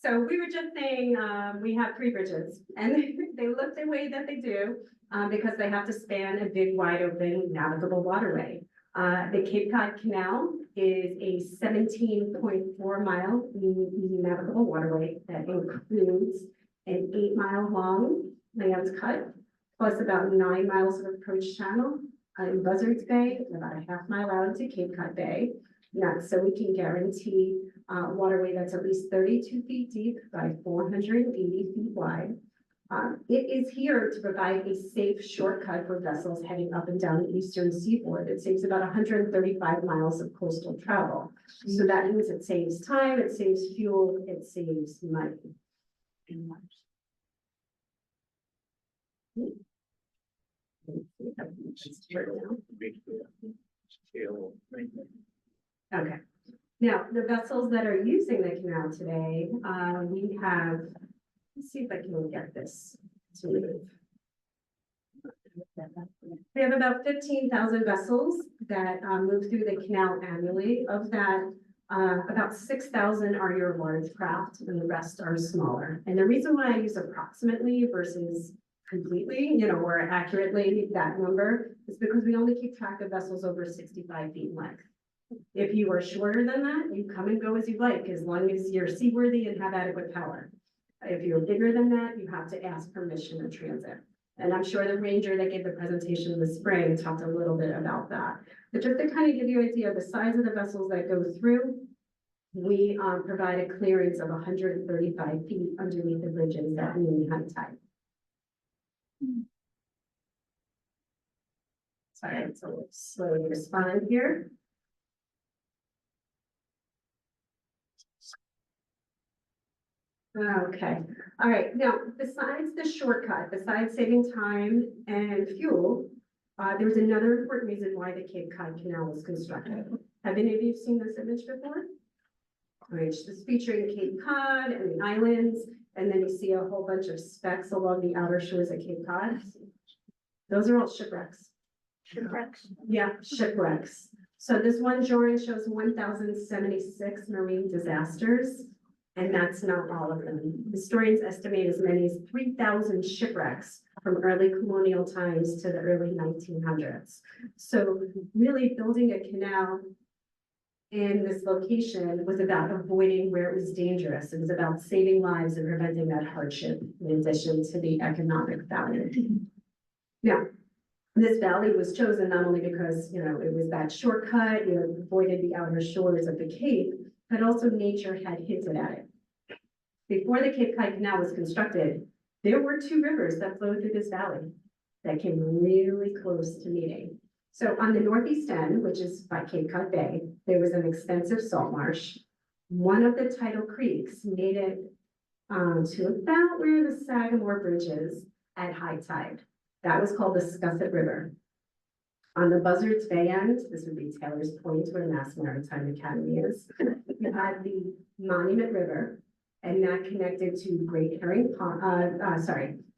So we were just saying, we have 3 bridges and they look the way that they do, because they have to span a big wide open navigable waterway. The Cape Cod Canal is a 17.4-mile navigable waterway that includes an 8-mile long land cut, plus about 9 miles of approach channel in Buzzards Bay, and about a half mile out into Cape Cod Bay. And that's so we can guarantee waterway that's at least 32 feet deep by 480 feet wide. It is here to provide a safe shortcut for vessels heading up and down the eastern seaboard. It saves about 135 miles of coastal travel. So that means it saves time, it saves fuel, it saves money. Okay. Now, the vessels that are using the canal today, we have, let's see if I can get this to move. We have about 15,000 vessels that move through the canal annually. Of that, about 6,000 are your large craft and the rest are smaller. And the reason why I use approximately versus completely, or accurately that number is because we only keep track of vessels over 65 feet in length. If you are shorter than that, you come and go as you like, as long as you're seaworthy and have adequate power. If you're bigger than that, you have to ask permission to transit. And I'm sure the ranger that gave the presentation in the spring talked a little bit about that. But just to kind of give you an idea of the size of the vessels that go through, we provide a clearance of 135 feet underneath the bridges that mean high tide. Sorry, it's a little slow to respond here. Okay, all right. Now, besides the shortcut, besides saving time and fuel, there's another important reason why the Cape Cod Canal was constructed. Have any of you seen this image before? All right, it's featuring Cape Cod and the islands, and then you see a whole bunch of specks along the outer shores of Cape Cod. Those are all shipwrecks. Shipwrecks? Yeah, shipwrecks. So this one drawing shows 1,076 marine disasters. And that's not all of them. Historians estimate as many as 3,000 shipwrecks from early colonial times to the early 1900s. So really building a canal in this location was about avoiding where it was dangerous. It was about saving lives and preventing that hardship in addition to the economic value. Now, this valley was chosen not only because, it was that shortcut, avoided the outer shores of the Cape, but also nature had hinted at it. Before the Cape Cod Canal was constructed, there were 2 rivers that flowed through this valley that came really close to meeting. So on the northeast end, which is by Cape Cod Bay, there was an extensive salt marsh. One of the tidal creeks made it to about where the Sagamore Bridge is at high tide. That was called the Scusset River. On the Buzzards Bay end, this would be Taylor's Point, where Mass Maritime Academy is. You had the Monument River, and that connected to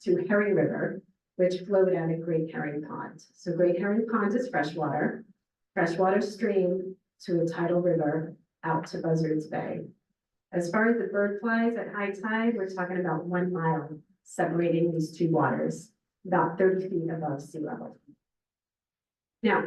to Herring River, which flowed out of Great Herring Pond. So Great Herring Pond is freshwater stream to a tidal river out to Buzzards Bay. As far as the bird flies at high tide, we're talking about 1 mile separating these 2 waters, about 30 feet above sea level. Now,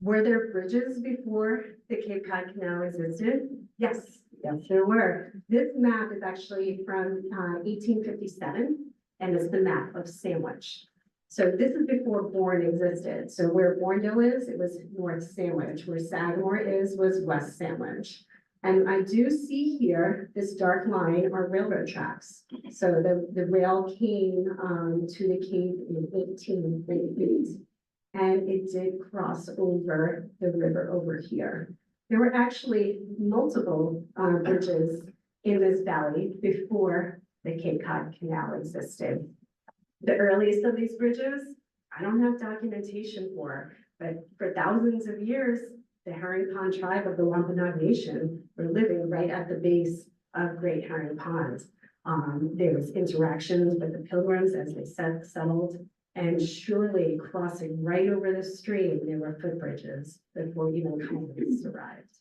were there bridges before the Cape Cod Canal existed? Yes, there were. This map is actually from 1857, and it's the map of Sandwich. So this is before Bourne existed. So where Bourneville is, it was North Sandwich. Where Sagamore is, was West Sandwich. And I do see here, this dark line are railroad tracks. So the rail came to the Cape in 1838. And it did cross over the river over here. There were actually multiple bridges in this valley before the Cape Cod Canal existed. The earliest of these bridges, I don't have documentation for, but for thousands of years, the Herring Pond tribe of the Wampanoag Nation were living right at the base of Great Herring Pond. There was interactions with the Pilgrims as they settled. And surely crossing right over the stream, there were footbridges before even convicts arrived.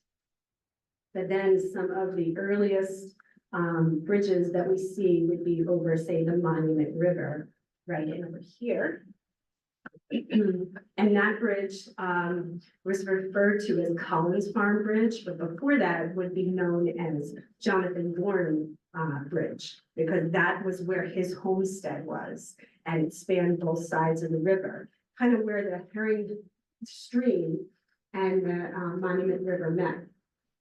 But then some of the earliest bridges that we see would be over, say, the Monument River, right in over here. And that bridge was referred to as Collins Farm Bridge, but before that it would be known as Jonathan Bourne Bridge, because that was where his homestead was, and it spanned both sides of the river, kind of where the Herring Stream and the Monument River met.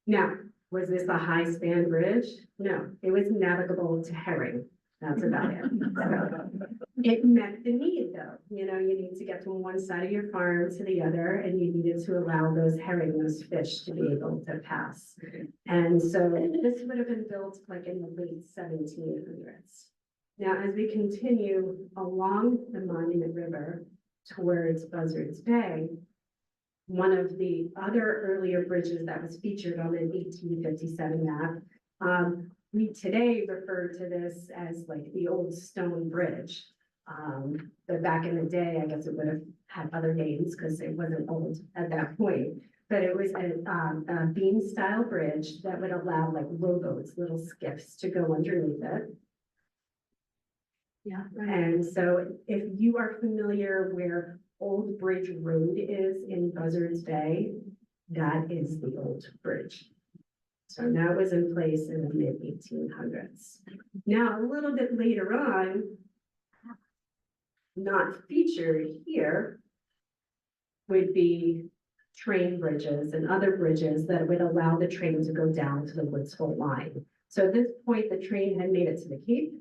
Now, was this a high span bridge? No, it was navigable to Herring. That's about it. It met the need though. You know, you need to get from one side of your farm to the other, and you needed to allow those herring, those fish to be able to pass. And so this would have been built like in the late 1700s. Now, as we continue along the Monument River towards Buzzards Bay, one of the other earlier bridges that was featured on an 1857 map, we today refer to this as like the old stone bridge. But back in the day, I guess it would have had other names because it wasn't old at that point. But it was a beam style bridge that would allow like rowboats, little skiffs, to go underneath it. Yeah, right. And so if you are familiar where Old Bridge Road is in Buzzards Bay, that is the old bridge. So that was in place in the mid 1800s. Now, a little bit later on, not featured here, would be train bridges and other bridges that would allow the train to go down to the Woods Hole line. So at this point, the train had made it to the Cape,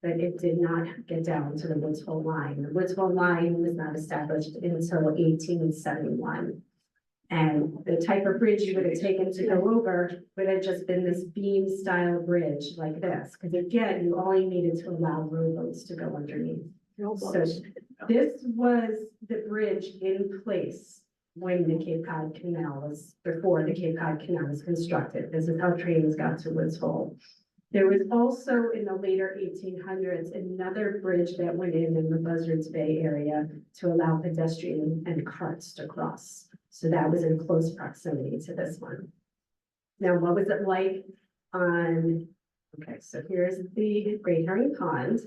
but it did not get down to the Woods Hole line. The Woods Hole line was not established until 1871. And the type of bridge you would have taken to go over would have just been this beam style bridge like this. Because again, you only needed to allow rowboats to go underneath. So this was the bridge in place when the Cape Cod Canal was, before the Cape Cod Canal was constructed. This is how trains got to Woods Hole. There was also in the later 1800s, another bridge that went in the Buzzards Bay area to allow pedestrian and carts to cross. So that was in close proximity to this one. Now, what was it like on, okay, so here's the Great Herring Pond,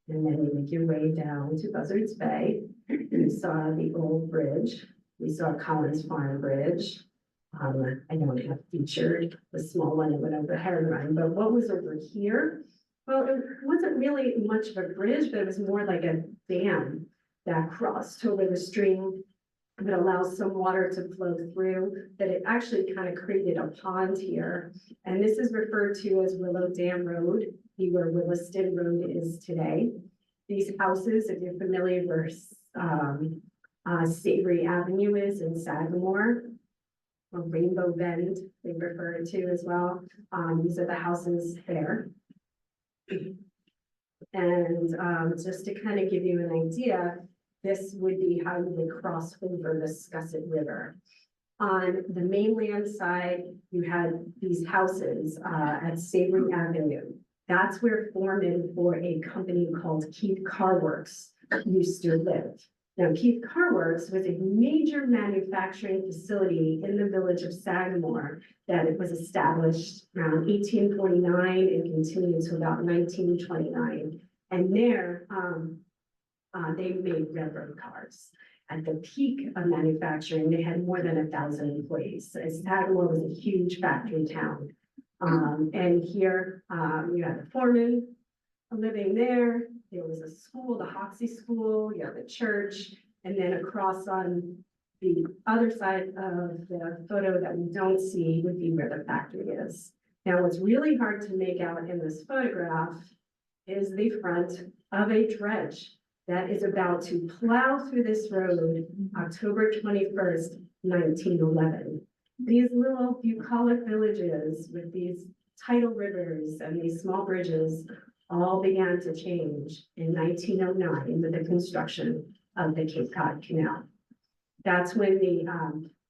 and then you make your way down to Buzzards Bay. You saw the old bridge. We saw Collins Farm Bridge. I don't have featured the small one that went over Herring Run, but what was over here? Well, it wasn't really much of a bridge, but it was more like a dam that crossed over the stream that allows some water to flow through, that it actually kind of created a pond here. And this is referred to as Willow Dam Road, where Williston Road is today. These houses, if you're familiar where Savory Avenue is in Sagamore, or Rainbow Bend, they refer it to as well. These are the houses there. And just to kind of give you an idea, this would be how you would cross over the Scusset River. On the mainland side, you had these houses at Savory Avenue. That's where foreman for a company called Keith Car Works used to live. Now, Keith Car Works was a major manufacturing facility in the village of Sagamore that it was established around 1849 and continued until about 1929. And there, they made railroad cars. At the peak of manufacturing, they had more than 1,000 employees. So Sagamore was a huge factory town. And here you have the foreman living there. There was a school, the Hoxie School, you have the church, and then across on the other side of the photo that we don't see would be where the factory is. Now, what's really hard to make out in this photograph is the front of a dredge that is about to plow through this road October 21st, 1911. These little bucolic villages with these tidal rivers and these small bridges all began to change in 1909 with the construction of the Cape Cod Canal. That's when the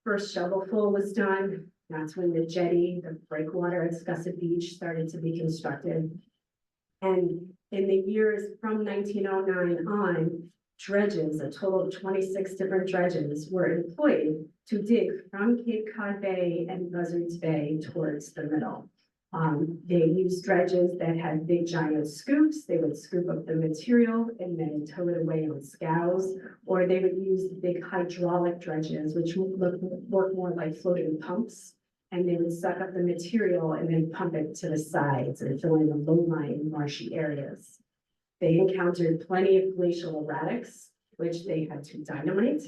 first shovelful was done. That's when the jetty, the breakwater at Scusset Beach started to be constructed. And in the years from 1909 on, dredges, a total of 26 different dredges, were employed to dig from Cape Cod Bay and Buzzards Bay towards the middle. They used dredges that had big giant scoops. They would scoop up the material and then tow it away on scows, or they would use big hydraulic dredges, which work more like floating pumps. And they would suck up the material and then pump it to the sides and fill in the low-lying marshy areas. They encountered plenty of glacial erratics, which they had to dynamite.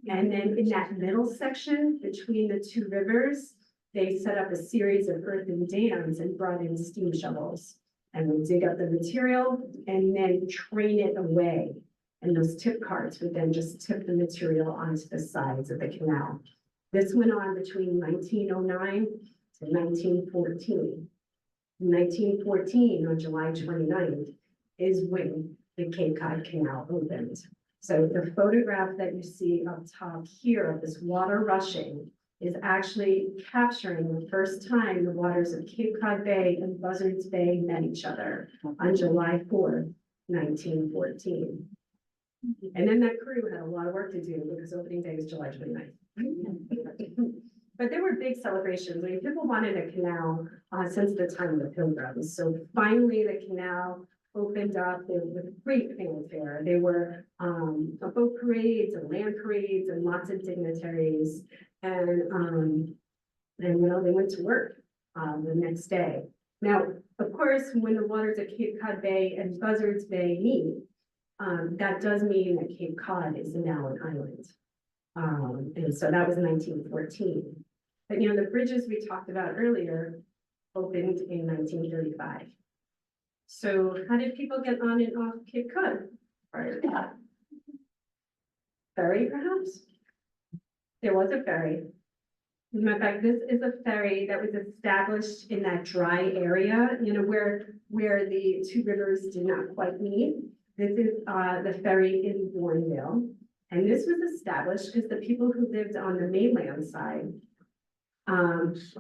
And then in that middle section between the two rivers, they set up a series of earthen dams and brought in steam shovels and would dig up the material and then train it away. And those tip carts would then just tip the material onto the sides of the canal. This went on between 1909 to 1914. In 1914, on July 29th, is when the Cape Cod Canal opened. So the photograph that you see up top here of this water rushing is actually capturing the first time the waters of Cape Cod Bay and Buzzards Bay met each other on July 4th, 1914. And then that crew had a lot of work to do because opening day was July 29th. But there were big celebrations. I mean, people wanted a canal since the time of the Pilgrims. So finally the canal opened up with great fanfare. There were boat parades and land parades and lots of dignitaries. And you know, they went to work the next day. Now, of course, when the waters of Cape Cod Bay and Buzzards Bay meet, that does mean that Cape Cod is now an island. And so that was 1914. But you know, the bridges we talked about earlier opened in 1935. So how did people get on and off Cape Cod prior to that? Ferry, perhaps? There was a ferry. As a matter of fact, this is a ferry that was established in that dry area, you know, where the two rivers did not quite meet. This is the ferry in Bourneville. And this was established because the people who lived on the mainland side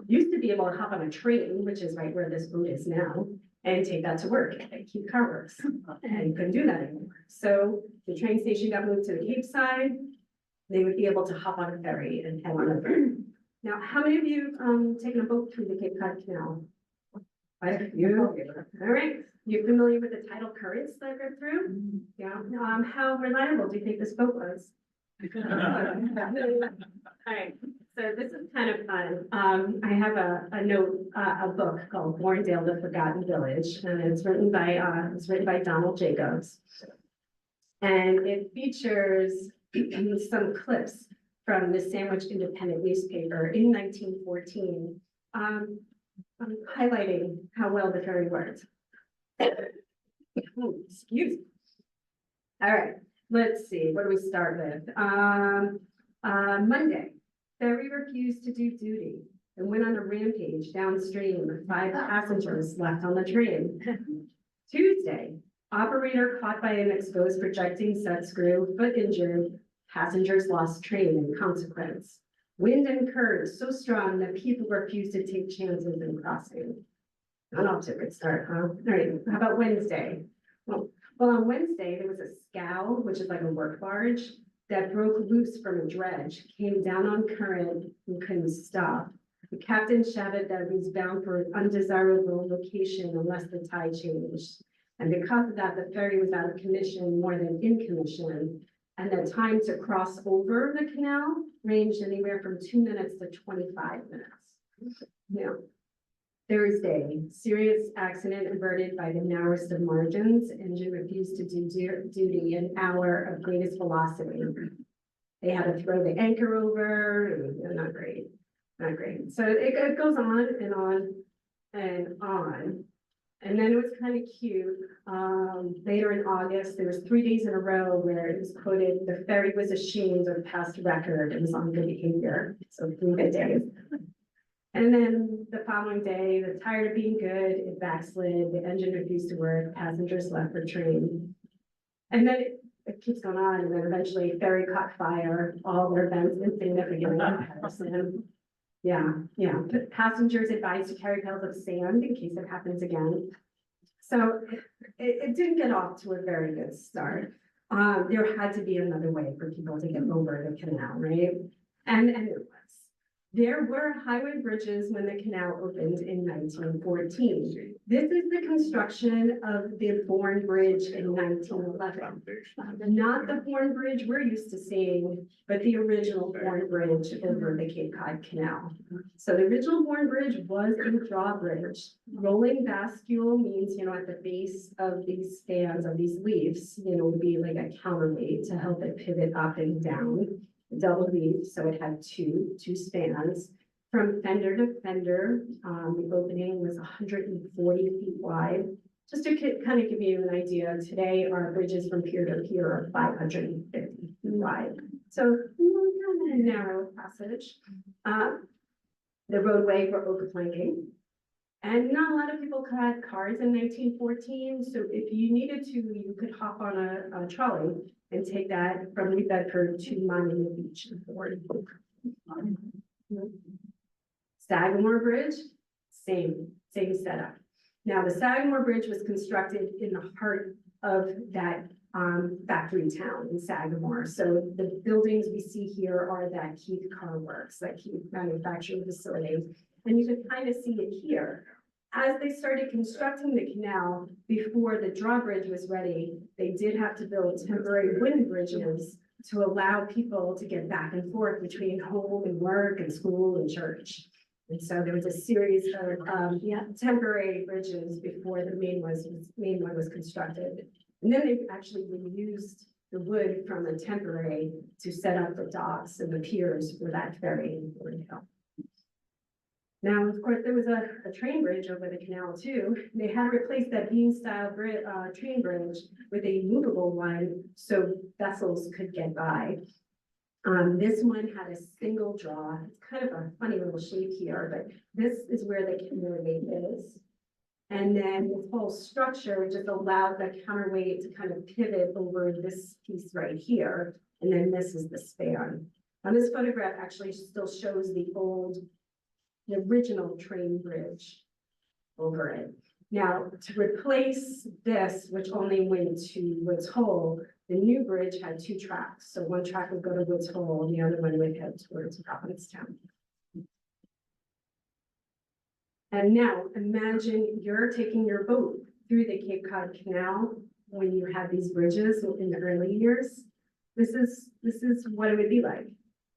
used to be able to hop on a train, which is right where this boat is now, and take that to work at Cape Car Works, and couldn't do that anymore. So the train station got moved to the Cape side. They would be able to hop on a ferry and head on over. Now, how many of you taken a boat through the Cape Cod Canal? Quite a few. All right. You're familiar with the tidal currents that go through? Yeah. How reliable do you think this boat was? All right. So this is kind of fun. I have a note, a book called Bourneville, the Forgotten Village, and it's written by Donald Jacobs. And it features some clips from the Sandwich Independent newspaper in 1914, highlighting how well the ferry worked. Excuse me. All right, let's see, what do we start with? Monday, ferry refused to do duty and went on a rampage downstream with 5 passengers left on the train. Tuesday, operator caught by an exposed projecting set screw, foot injured, passengers lost train in consequence. Wind and current so strong that people refused to take chances in crossing. Not off to a good start, huh? All right, how about Wednesday? Well, on Wednesday, there was a scow, which is like a work barge, that broke loose from a dredge, came down on current and couldn't stop. The captain shouted that it was bound for an undesirable location unless the tide changed. And because of that, the ferry was out of commission more than in commission. And the time to cross over the canal ranged anywhere from 2 minutes to 25 minutes. Now, Thursday, serious accident averted by the narrowest of margins. Engine refused to do duty an hour of greatest velocity. They had to throw the anchor over. Not great, not great. So it goes on and on and on. And then it was kind of cute. Later in August, there was 3 days in a row where it was quoted, the ferry was ashamed of past record. It was on good behavior. So 3 good days. And then the following day, the tired of being good, it backslid, the engine refused to work, passengers left for train. And then it keeps going on, and then eventually ferry caught fire, all their events insignificant in comparison. Yeah. Passengers advised to carry pails of sand in case it happens again. So it didn't get off to a very good start. There had to be another way for people to get over the canal, right? And it was. There were highway bridges when the canal opened in 1914. This is the construction of the Bourne Bridge in 1911. Not the Bourne Bridge we're used to seeing, but the original Bourne Bridge over the Cape Cod Canal. So the original Bourne Bridge was a drawbridge. Rolling bascule means, at the base of these spans of these leaves, would be like a counterweight to help it pivot up and down. Double leaf, so it had two spans. From fender to fender, the opening was 140 feet wide. Just to kind of give you an idea, today our bridges from pier to pier are 550 feet wide. So kind of a narrow passage. The roadway for oak planking. And not a lot of people had cars in 1914, so if you needed to, you could hop on a trolley and take that from New Bedford to Monument Beach. Sagamore Bridge, same setup. Now, the Sagamore Bridge was constructed in the heart of that factory town in Sagamore. So the buildings we see here are that Keith Car Works, that Keith manufacturing facility. And you can kind of see it here. As they started constructing the canal, before the drawbridge was ready, they did have to build temporary wooden bridges to allow people to get back and forth between home and work and school and church. And so there was a series of temporary bridges before the main one was constructed. And then they actually reused the wood from the temporary to set up the docks and the piers for that ferry in Thornhill. Now, of course, there was a train bridge over the canal too. They had to replace that beam style train bridge with a movable one so vessels could get by. This one had a single draw. It's kind of a funny little shape here, but this is where the counterweight is. And then this whole structure just allows that counterweight to kind of pivot over this piece right here. And then this is the span. This photograph actually still shows the original train bridge over it. Now, to replace this, which only went to Woods Hole, the new bridge had two tracks. So one track would go to Woods Hole, and the other one would head towards Provincetown. And now imagine you're taking your boat through the Cape Cod Canal when you had these bridges in the early years. This is what it would be like.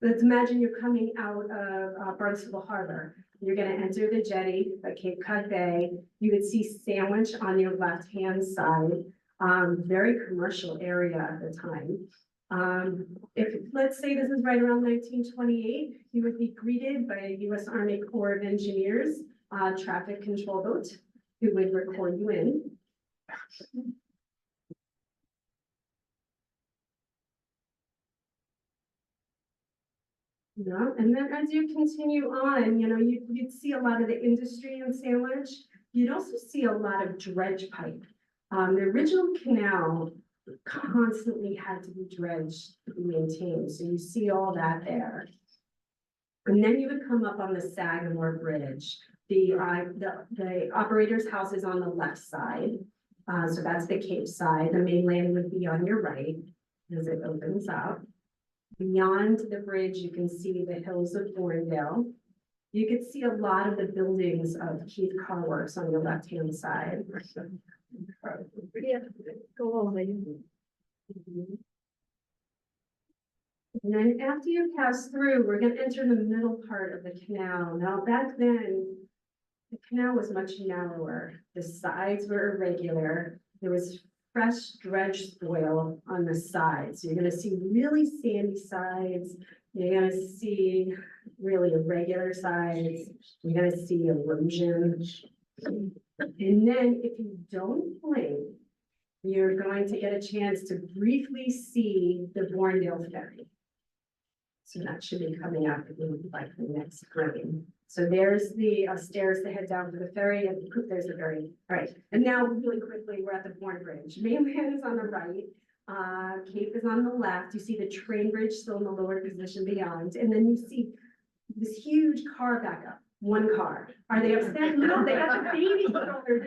Let's imagine you're coming out of Barnstable Harbor. You're going to enter the jetty at Cape Cod Bay. You would see Sandwich on your left-hand side. Very commercial area at the time. If let's say this is right around 1928, you would be greeted by a U.S. Army Corps of Engineers traffic control boat who would record you in. Yeah, and then as you continue on, you'd see a lot of the industry in Sandwich. You'd also see a lot of dredge pipe. The original canal constantly had to be dredged to be maintained. So you see all that there. And then you would come up on the Sagamore Bridge. The operator's house is on the left side. So that's the Cape side. The mainland would be on your right as it opens up. Beyond the bridge, you can see the hills of Thorndale. You could see a lot of the buildings of Keith Car Works on your left-hand side. Yeah, go over. And then after you pass through, we're going to enter the middle part of the canal. Now, back then, the canal was much narrower. The sides were irregular. There was fresh dredge spoil on the sides. So you're going to see really sandy sides. You're going to see really irregular sides. You're going to see erosion. And then if you don't blink, you're going to get a chance to briefly see the Bourndale Ferry. So that should be coming up like the next frame. So there's the stairs to head down to the ferry, and there's the ferry. All right, and now really quickly, we're at the Bourne Bridge. Mainland is on the right, Cape is on the left. You see the train bridge still in the lower position beyond, and then you see this huge car backup. One car. Are they upset? No, they got the baby stroller.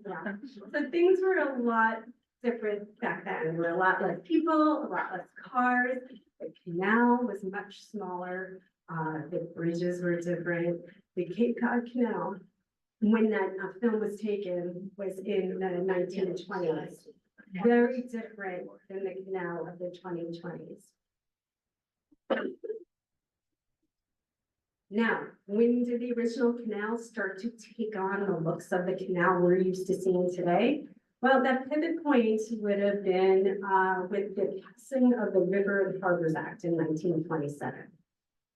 Yeah. So things were a lot different back then. There were a lot less people, a lot less cars. The canal was much smaller, the bridges were different. The Cape Cod Canal, when that film was taken, was in the 1920s. Very different than the canal of the 2020s. Now, when did the original canal start to take on the looks of the canal we're used to seeing today? Well, that pivot point would have been with the passing of the River and Harbors Act in 1927.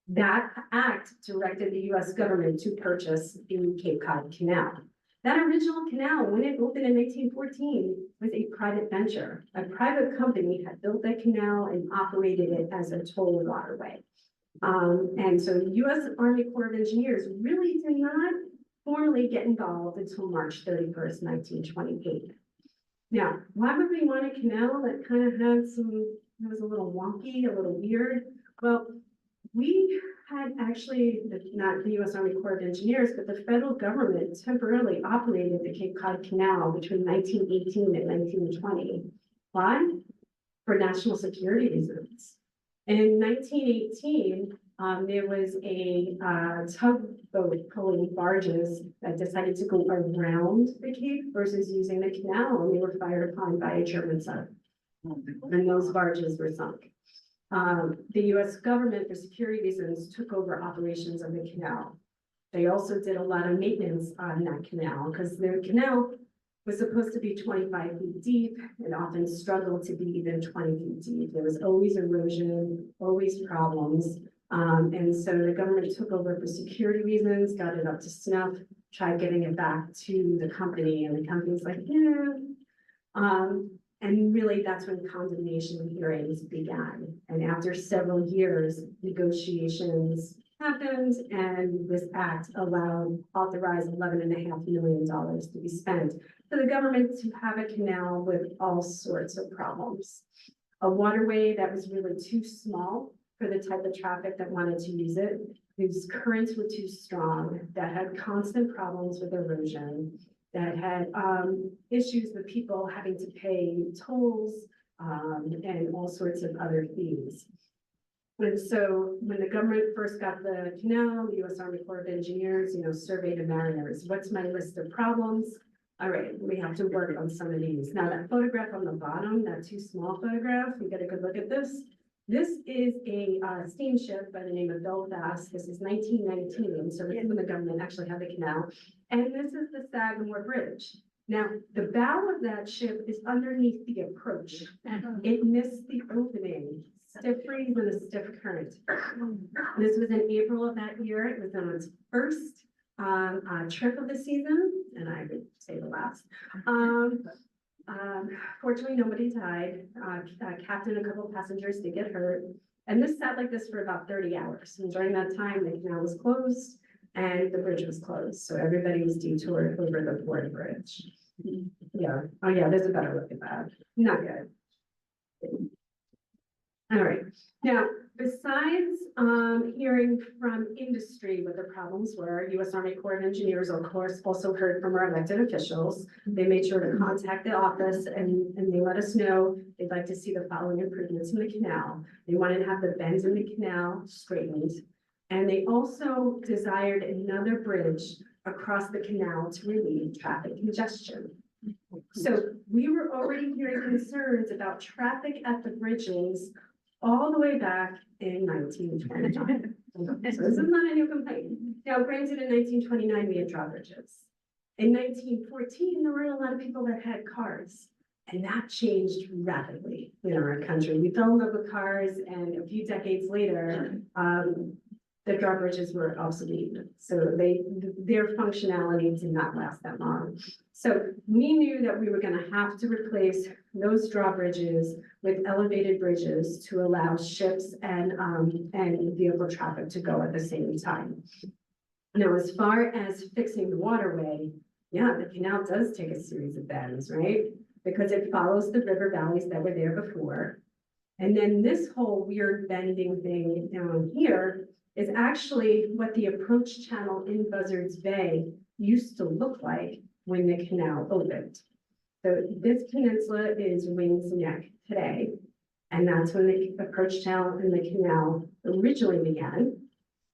That act directed the US government to purchase the Cape Cod Canal. That original canal, when it opened in 1914, was a private venture. A private company had built that canal and operated it as a toll waterway. And so the US Army Corps of Engineers really did not formally get involved until March 31st, 1928. Now, why would we want a canal that kind of had some, it was a little wonky, a little weird? Well, we had actually, not the US Army Corps of Engineers, but the federal government temporarily operated the Cape Cod Canal between 1918 and 1920. Why? For national security reasons. In 1918, there was a tugboat pulling barges that decided to go around the Cape versus using the canal, and they were fired upon by a German sub. And those barges were sunk. The US government, for security reasons, took over operations of the canal. They also did a lot of maintenance on that canal because the canal was supposed to be 25 feet deep and often struggled to be even 20 feet deep. There was always erosion, always problems. And so the government took over for security reasons, got it up to snuff, tried getting it back to the company, and the company's like, yeah. And really, that's when condemnation hearings began. And after several years, negotiations happened, and this act authorized $11.5 million to be spent for the government to have a canal with all sorts of problems. A waterway that was really too small for the type of traffic that wanted to use it, whose currents were too strong, that had constant problems with erosion, that had issues with people having to pay tolls and all sorts of other fees. And so when the government first got the canal, the US Army Corps of Engineers, surveyed the mariners. What's my list of problems? All right, we have to work on some of these. Now that photograph on the bottom, that too small photograph, you get a good look at this. This is a steamship by the name of Belfast. This is 1919, so this is when the government actually had the canal. And this is the Sagamore Bridge. Now, the bow of that ship is underneath the approach. It missed the opening. Stiff breeze and a stiff current. This was in April of that year. It was on its first trip of the season, and I would say the last. Fortunately, nobody died. Captain and a couple of passengers did get hurt. And this sat like this for about 30 hours. And during that time, the canal was closed and the bridge was closed. So everybody was detoured over the Ford Bridge. Yeah. Oh yeah, there's a better look at that. Not good. All right. Now, besides hearing from industry what the problems were, US Army Corps of Engineers, of course, also heard from our elected officials. They made sure to contact the office and they let us know they'd like to see the following improvements in the canal. They wanted to have the bends in the canal straightened. And they also desired another bridge across the canal to relieve traffic congestion. So we were already hearing concerns about traffic at the bridges all the way back in 1929. So this is not a new complaint. Now, granted, in 1929, we had drawbridges. In 1914, there weren't a lot of people that had cars. And that changed rapidly in our country. We fell in love with cars, and a few decades later, the drawbridges were obsolete. So their functionality did not last that long. So we knew that we were going to have to replace those drawbridges with elevated bridges to allow ships and vehicle traffic to go at the same time. Now, as far as fixing the waterway, yeah, the canal does take a series of bends, right? Because it follows the river valleys that were there before. And then this whole weird bending thing down here is actually what the approach channel in Buzzards Bay used to look like when the canal opened. So this peninsula is Wings Neck today. And that's when the approach channel in the canal originally began.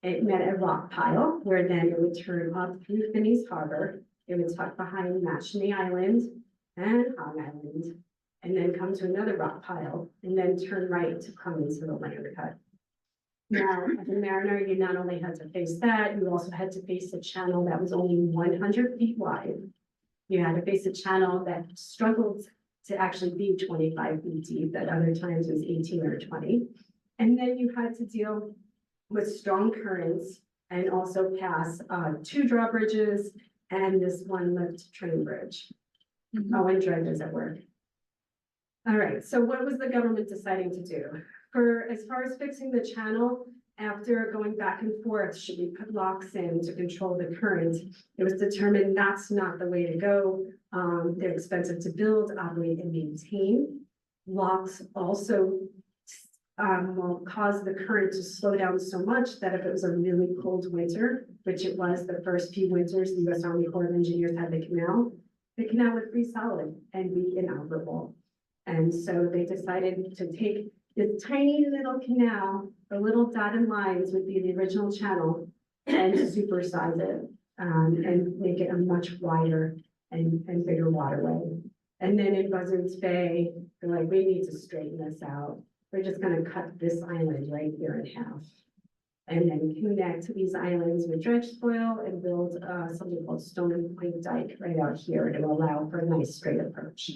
It met a rock pile where then it would turn up through Phineas Harbor. It would tuck behind Machine Island and Hog Island, and then come to another rock pile, and then turn right to come into the land cut. Now, as a mariner, you not only had to face that, you also had to face a channel that was only 100 feet wide. You had to face a channel that struggled to actually be 25 feet deep, at other times was 18 or 20. And then you had to deal with strong currents and also pass 2 drawbridges and this one lift train bridge. Oh, and dredges at work. All right, so what was the government deciding to do? As far as fixing the channel, after going back and forth, should we put locks in to control the current? It was determined that's not the way to go. They're expensive to build, operate, and maintain. Locks also will cause the current to slow down so much that if it was a really cold winter, which it was the first few winters, the U.S. Army Corps of Engineers had the canal would freeze solid and be inoperable. And so they decided to take this tiny little canal, the little dotted lines would be the original channel, and supersize it and make it a much wider and bigger waterway. And then in Buzzards Bay, they're like, we need to straighten this out. We're just gonna cut this island right here in half. And then connect these islands with dredge spoil and build something called Stone and Point Dike right out here to allow for a nice straight approach.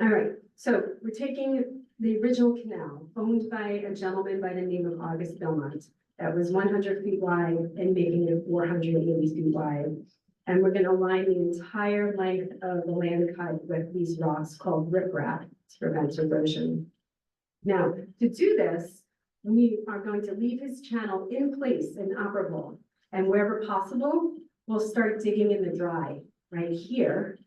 All right, so we're taking the original canal owned by a gentleman by the name of August Belmont that was 100 feet wide and making it 480 feet wide. And we're gonna line the entire length of the land cut with these rocks called riprap to prevent erosion. Now, to do this, we are going to leave his channel in place and operable. And wherever possible, we'll start digging in the dry right here,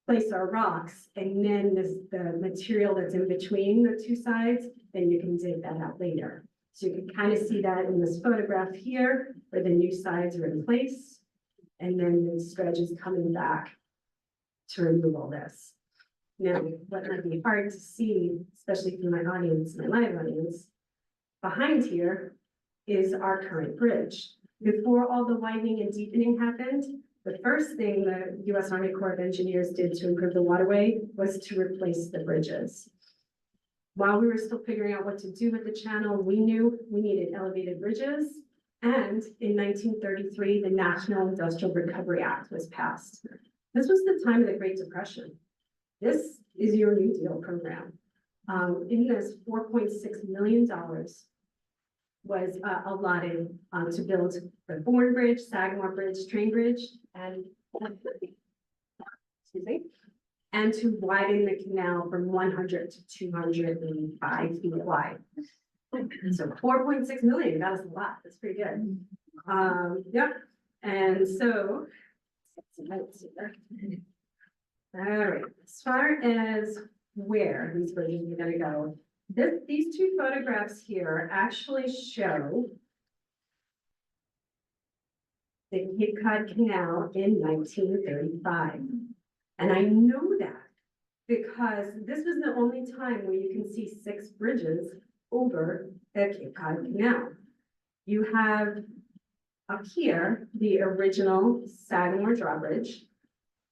place our rocks, and then the material that's in between the 2 sides, then you can dig that out later. So you can kind of see that in this photograph here, where the new sides are in place, and then the stretch is coming back to remove all this. Now, what might be hard to see, especially for my audience, my live audience, behind here is our current bridge. Before all the widening and deepening happened, the first thing the U.S. Army Corps of Engineers did to improve the waterway was to replace the bridges. While we were still figuring out what to do with the channel, we knew we needed elevated bridges. And in 1933, the National Industrial Recovery Act was passed. This was the time of the Great Depression. This is your New Deal program. In this, $4.6 million was allotted to build the Bourne Bridge, Sagamore Bridge, Train Bridge, and excuse me, and to widen the canal from 100 to 205 feet wide. So 4.6 million, that was a lot. That's pretty good. Yep. And so, all right, as far as where these bridges are going to go, these 2 photographs here actually show the Cape Cod Canal in 1935. And I know that because this was the only time where you can see 6 bridges over the Cape Cod Canal. You have up here the original Sagamore Drawbridge.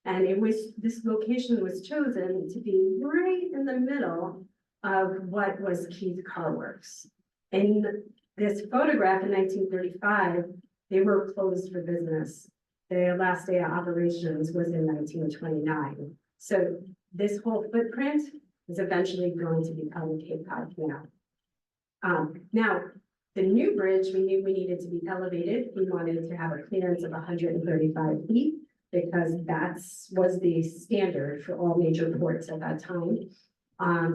And this location was chosen to be right in the middle of what was Keith Car Works. In this photograph in 1935, they were closed for business. Their last day of operations was in 1929. So this whole footprint is eventually going to become Cape Cod Canal. Now, the new bridge, we knew we needed to be elevated. We wanted to have a clearance of 135 feet. Because was the standard for all major ports at that time,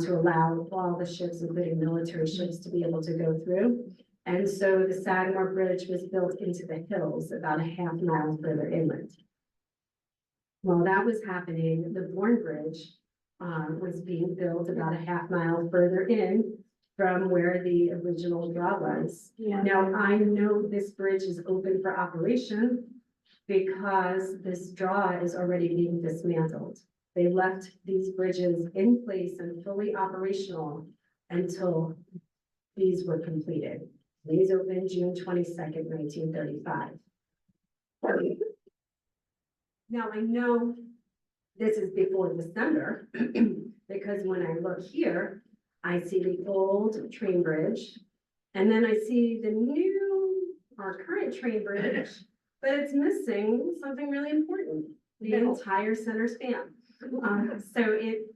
to allow all the ships, including military ships, to be able to go through. And so the Sagamore Bridge was built into the hills about a half mile further inland. While that was happening, the Bourne Bridge was being built about a half mile further in from where the original draw was. Yeah. Now, I know this bridge is open for operation because this draw is already being dismantled. They left these bridges in place and fully operational until these were completed. These opened June 22nd, 1935. Now I know this is before December, because when I look here, I see the old train bridge, and then I see the new, our current train bridge, but it's missing something really important, the entire center span.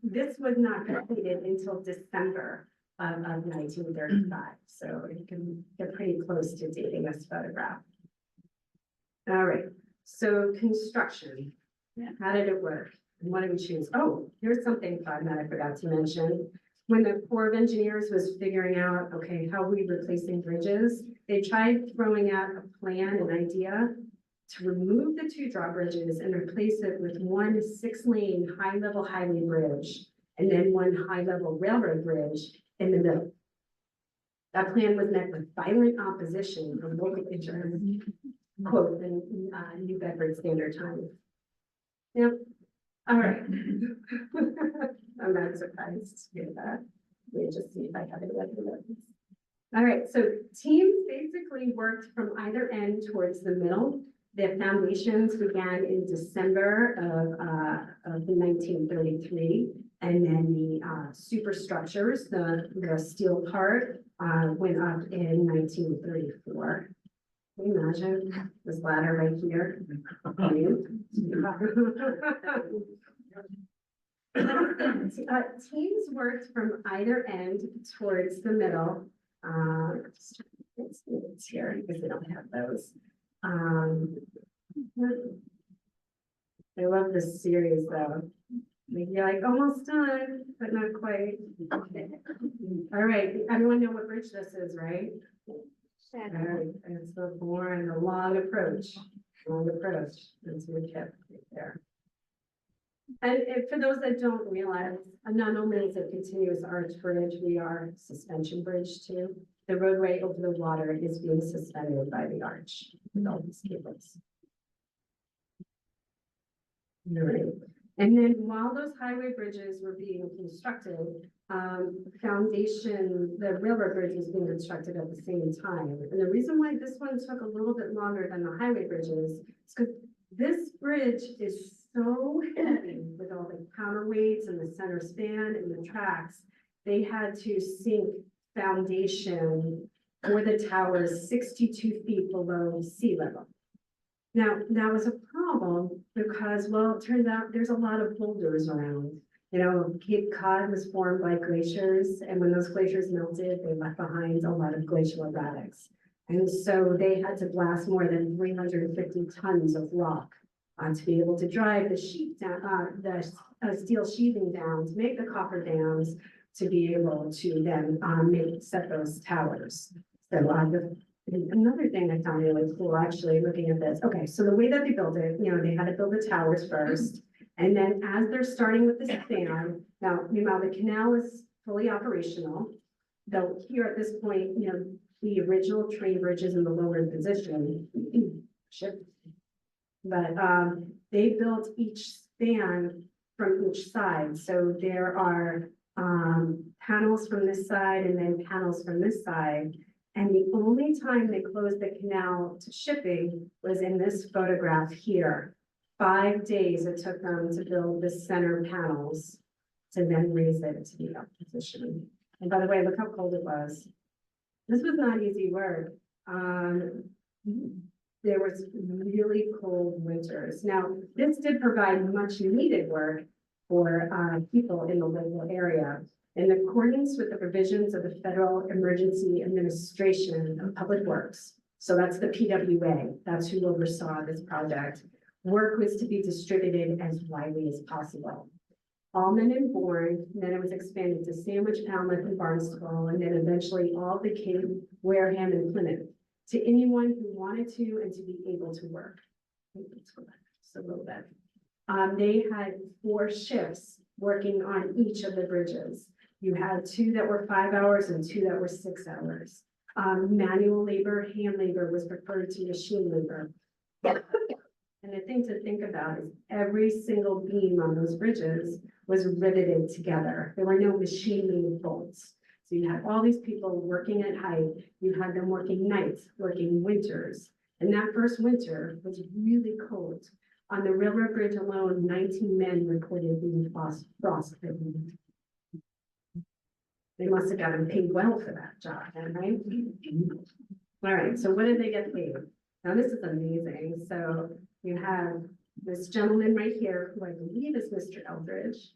This was not completed until December of 1935, so you can get pretty close to dating this photograph. All right, so construction, how did it work? And what did we choose? Oh, here's something fun that I forgot to mention. When the Corps of Engineers was figuring out, okay, how we replacing bridges, they tried throwing out a plan, an idea to remove the two drawbridges and replace it with one 6-lane high-level highway bridge and then one high-level railroad bridge in the middle. That plan was met with violent opposition from local interests, quote, the New Bedford Standard Time. Yep. All right. I'm not surprised to hear that. Let me just see if I have any other notes. All right, so teams basically worked from either end towards the middle. The foundations began in December of 1933, and then the superstructures, the steel part, went up in 1934. Can you imagine this ladder right here? Teams worked from either end towards the middle. It's here because they don't have those. I love this series though. You're like almost done, but not quite. All right, everyone know what bridge this is, right? All right, it's the boring, the long approach. That's your tip right there. And for those that don't realize, not only is it continuous arch bridge, we are suspension bridge too. The roadway over the water is being suspended by the arch with all these cables. All right. And then while those highway bridges were being constructed, the railroad bridge was being constructed at the same time. And the reason why this one took a little bit longer than the highway bridges is because this bridge is so heavy with all the counterweights and the center span and the tracks. They had to sink foundation for the towers 62 feet below sea level. Now, that was a problem because, well, it turns out there's a lot of boulders around. You know, Cape Cod was formed by glaciers, and when those glaciers melted, they left behind a lot of glacial erratics. And so they had to blast more than 350 tons of rock to be able to drive the sheet down, the steel sheathing down to make the copper dams to be able to then set those towers. So another thing I found really cool, actually, looking at this. Okay, so the way that they built it, you know, they had to build the towers first, and then as they're starting with the span, now, the canal is fully operational. Though here at this point, you know, the original train bridge is in the lower position. But they built each span from each side. So there are panels from this side and then panels from this side. And the only time they closed the canal to shipping was in this photograph here. 5 days it took them to build the center panels to then raise it to the up position. And by the way, look how cold it was. This was not easy work. There was really cold winters. Now, this did provide much needed work for people in the local area. In accordance with the provisions of the Federal Emergency Administration of Public Works, so that's the PWA, that's who oversaw this project, work was to be distributed as widely as possible. Almond and Bourne, then it was expanded to Sandwich, Falmouth, and Barnstable, and then eventually all became Wareham and Plymouth, to anyone who wanted to and to be able to work. Let's go back just a little bit. They had 4 shifts working on each of the bridges. You had 2 that were 5 hours and 2 that were 6 hours. Manual labor, hand labor was preferred to machine labor. And the thing to think about is every single beam on those bridges was riveted together. There were no machine made bolts. So you had all these people working at height, you had them working nights, working winters. And that first winter was really cold. On the railroad bridge alone, 19 men reported being frostbitten. They must have gotten paid well for that job, right? All right, so what did they get paid? Now, this is amazing. So you have this gentleman right here, who I believe is Mr. Eldridge,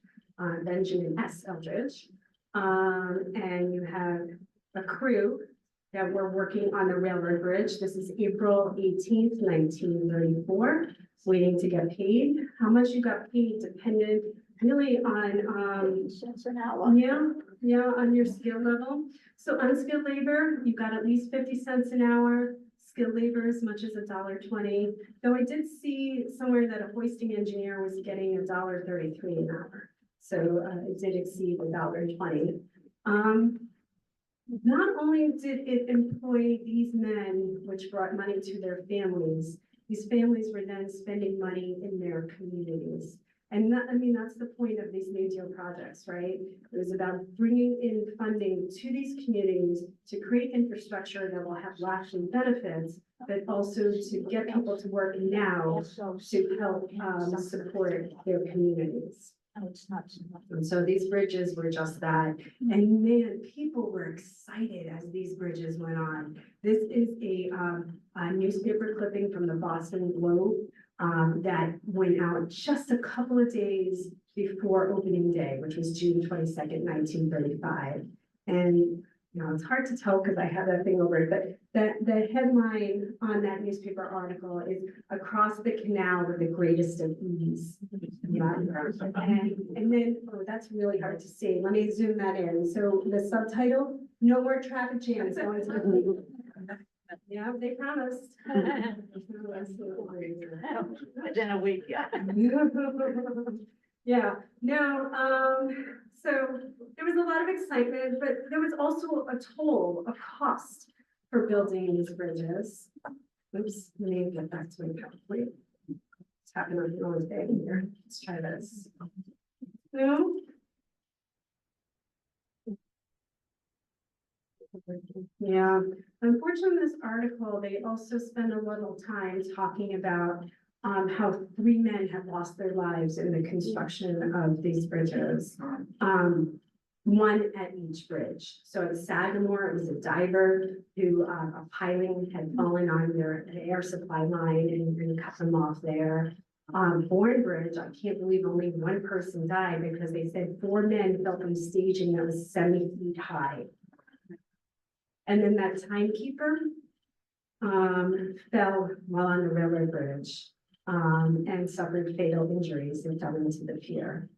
Benjamin S. Eldridge. And you have a crew that were working on the railroad bridge. This is April 18th, 1934, waiting to get paid. How much you got paid depended really on, Cents an hour. yeah, on your skill level. So unskilled labor, you got at least 50 cents an hour. Skilled labor as much as $1.20. Though I did see somewhere that a hoisting engineer was getting $1.33 an hour. So it did exceed $1.20. Not only did it employ these men, which brought money to their families, these families were then spending money in their communities. And that, I mean, that's the point of these New Deal projects, right? It was about bringing in funding to these communities to create infrastructure that will have lasting benefits, but also to get people to work now to help support their communities. No, it's not. And so these bridges were just that. And man, people were excited as these bridges went on. This is a newspaper clipping from the Boston Globe that went out just a couple of days before opening day, which was June 22nd, 1935. And you know, it's hard to tell because I have that thing over it, but the headline on that newspaper article is "Across the Canal with the Greatest of Ease." Yeah, and then, oh, that's really hard to see. Let me zoom that in. So the subtitle, "No more traffic jams going to the fleet." Yeah, they promised. Within a week, yeah. Yeah, no, so there was a lot of excitement, but there was also a toll, a cost for building these bridges. Oops, let me get back to my PowerPoint. It's happening on the wrong day here. Let's try this. No. Yeah, unfortunately, in this article, they also spend a little time talking about how 3 men have lost their lives in the construction of these bridges. One at each bridge. So at Sagamore, it was a diver who a piling had fallen on their air supply line and cut them off there. Bourne Bridge, I can't believe only 1 person died because they said 4 men fell from staging that was 70 feet high. And then that timekeeper fell while on the railroad bridge and suffered fatal injuries and fell into the pier.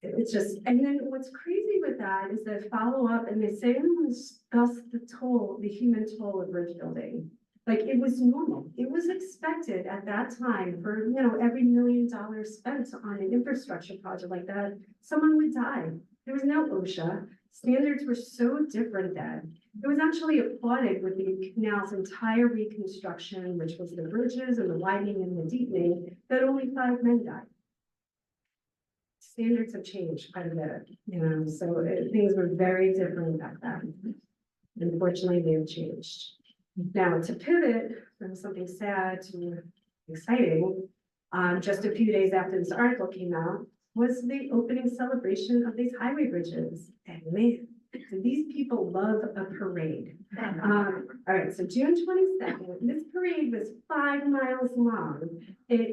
It's just, and then what's crazy with that is they follow up and they say, discuss the toll, the human toll of bridge building. Like it was normal. It was expected at that time for, you know, every $1 million spent on an infrastructure project like that, someone would die. There was no OSHA. Standards were so different then. It was actually applauded with the canal's entire reconstruction, which was the bridges and the widening and the deepening, that only 5 men died. Standards have changed quite a bit, you know, so things were very different back then. Unfortunately, they've changed. Now, to pivot from something sad to exciting, just a few days after this article came out, was the opening celebration of these highway bridges. And man, do these people love a parade. All right, so June 22nd, this parade was 5 miles long. They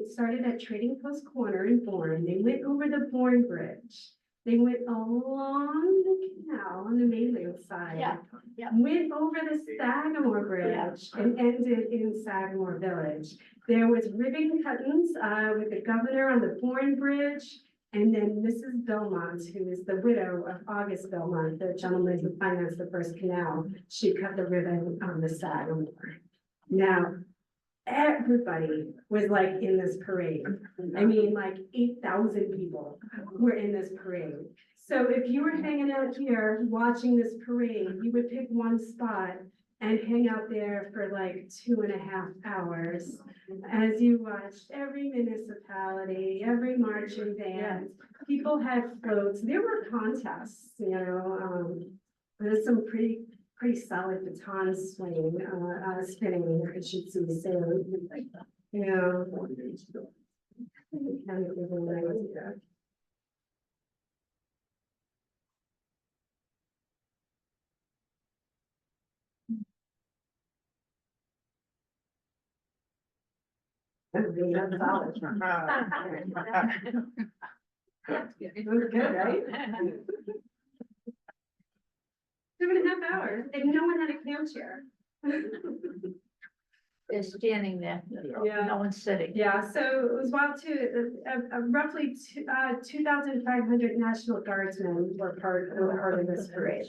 started at Trading Post Corner in Bourne. They went over the Bourne Bridge. They went along the canal on the mainland side. Yeah. Went over the Sagamore Bridge and ended in Sagamore Village. There was ribbon cuttings with the governor on the Bourne Bridge, and then Mrs. Belmont, who is the widow of August Belmont, the gentleman who financed the first canal. She cut the ribbon on the Sagamore. Now, everybody was like in this parade. I mean, like 8,000 people were in this parade. So if you were hanging out here watching this parade, you would pick one spot and hang out there for like 2.5 hours as you watched every municipality, every marching band. People had floats. There were contests, there's some pretty solid baton swinging, spinning, I should see soon. You know. Kind of even when I was there. That's solid. It was good, right? 2.5 hours, and no one had a camp chair. They're standing there, Yeah. no one's sitting. Yeah, so it was wild too. Roughly 2,500 National Guardsmen were part of this parade.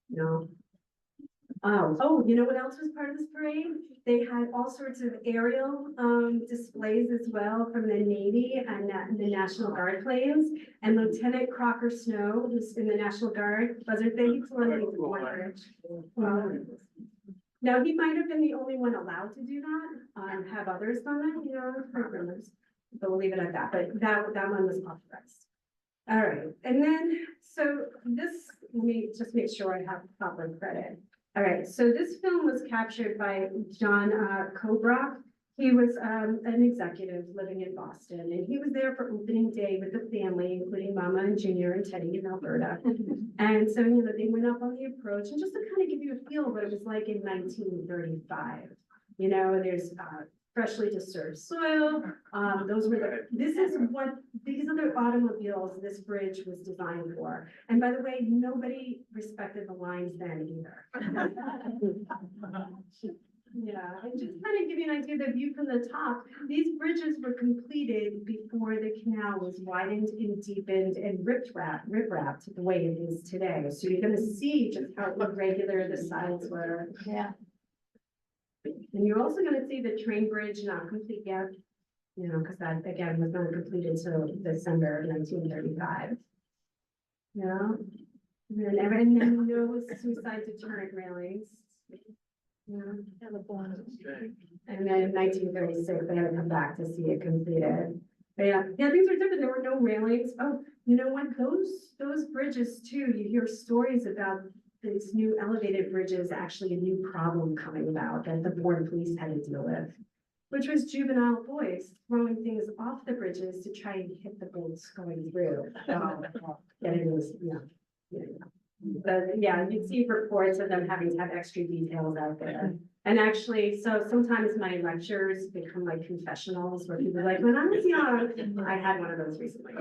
No. Oh, you know what else was part of this parade? They had all sorts of aerial displays as well from the Navy and the National Guard planes. And Lieutenant Crocker Snow, who's in the National Guard, buzzard thing, he's one of the now, he might have been the only one allowed to do that, have others done it, but we'll leave it at that, but that one was authorized. All right, and then, so this, let me just make sure I have proper credit. All right, so this film was captured by John Kobrock. He was an executive living in Boston, and he was there for opening day with the family, including Mama and Junior and Teddy in Alberta. And so, they went up on the approach, and just to kind of give you a feel of what it was like in 1935. There's freshly disturbed soil. These are the automobiles this bridge was designed for. And by the way, nobody respected the lines then either. Yeah, and just kind of give you an idea of the view from the top, these bridges were completed before the canal was widened and deepened and rip-wrapped the way it is today. So you're gonna see just how irregular the sides were. Yeah. And you're also gonna see the train bridge not complete yet, because that again was not completed until December of 1935. Yeah. And then no suicide deterrent railings. Yeah. And then in 1936, they had to come back to see it completed. But yeah, things were different. There were no railings. Oh, you know what? Those bridges too. You hear stories about these new elevated bridges. Actually, a new problem coming about that the Bourne police had to deal with, which was juvenile boys throwing things off the bridges to try and hit the boats going through. And it was, But yeah, you'd see reports of them having to have extra details out there. And actually, so sometimes my lectures become like confessionals where people are like, when I was young, I had one of those recently.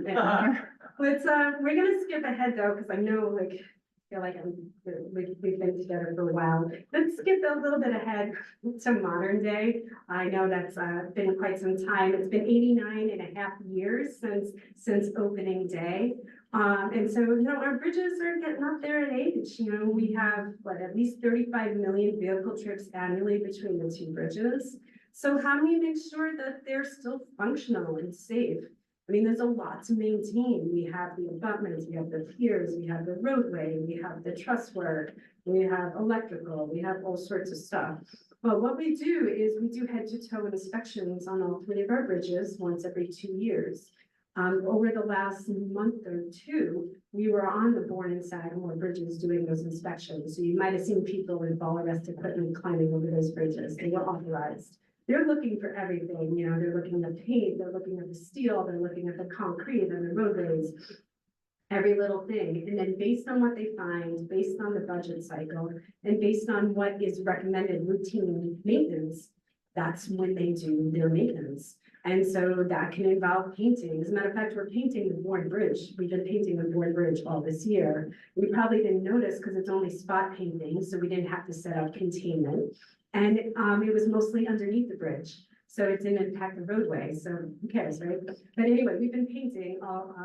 Yeah. But we're gonna skip ahead though, because I know I feel like we've been together for a while. Let's skip a little bit ahead to modern day. I know that's been quite some time. It's been 89.5 years since opening day. And so, our bridges are getting up there in age. We have, at least 35 million vehicle trips annually between the two bridges. So how do we make sure that they're still functional and safe? I mean, there's a lot to maintain. We have the abutments, we have the piers, we have the roadway, we have the truss work, we have electrical, we have all sorts of stuff. Well, what we do is we do head-to-toe inspections on all 3 of our bridges once every 2 years. Over the last month or two, we were on the Bourne and Sagamore bridges doing those inspections. So you might have seen people with ball arrest equipment climbing over those bridges. They were authorized. They're looking for everything, they're looking at paint, they're looking at the steel, they're looking at the concrete and the roadways, every little thing. And then based on what they find, based on the budget cycle, and based on what is recommended routine maintenance, that's when they do their maintenance. And so that can involve painting. As a matter of fact, we're painting the Bourne Bridge. We've been painting the Bourne Bridge all this year. We probably didn't notice because it's only spot painting, so we didn't have to set up containment. And it was mostly underneath the bridge, so it didn't impact the roadway. So who cares, right? But anyway, we've been painting all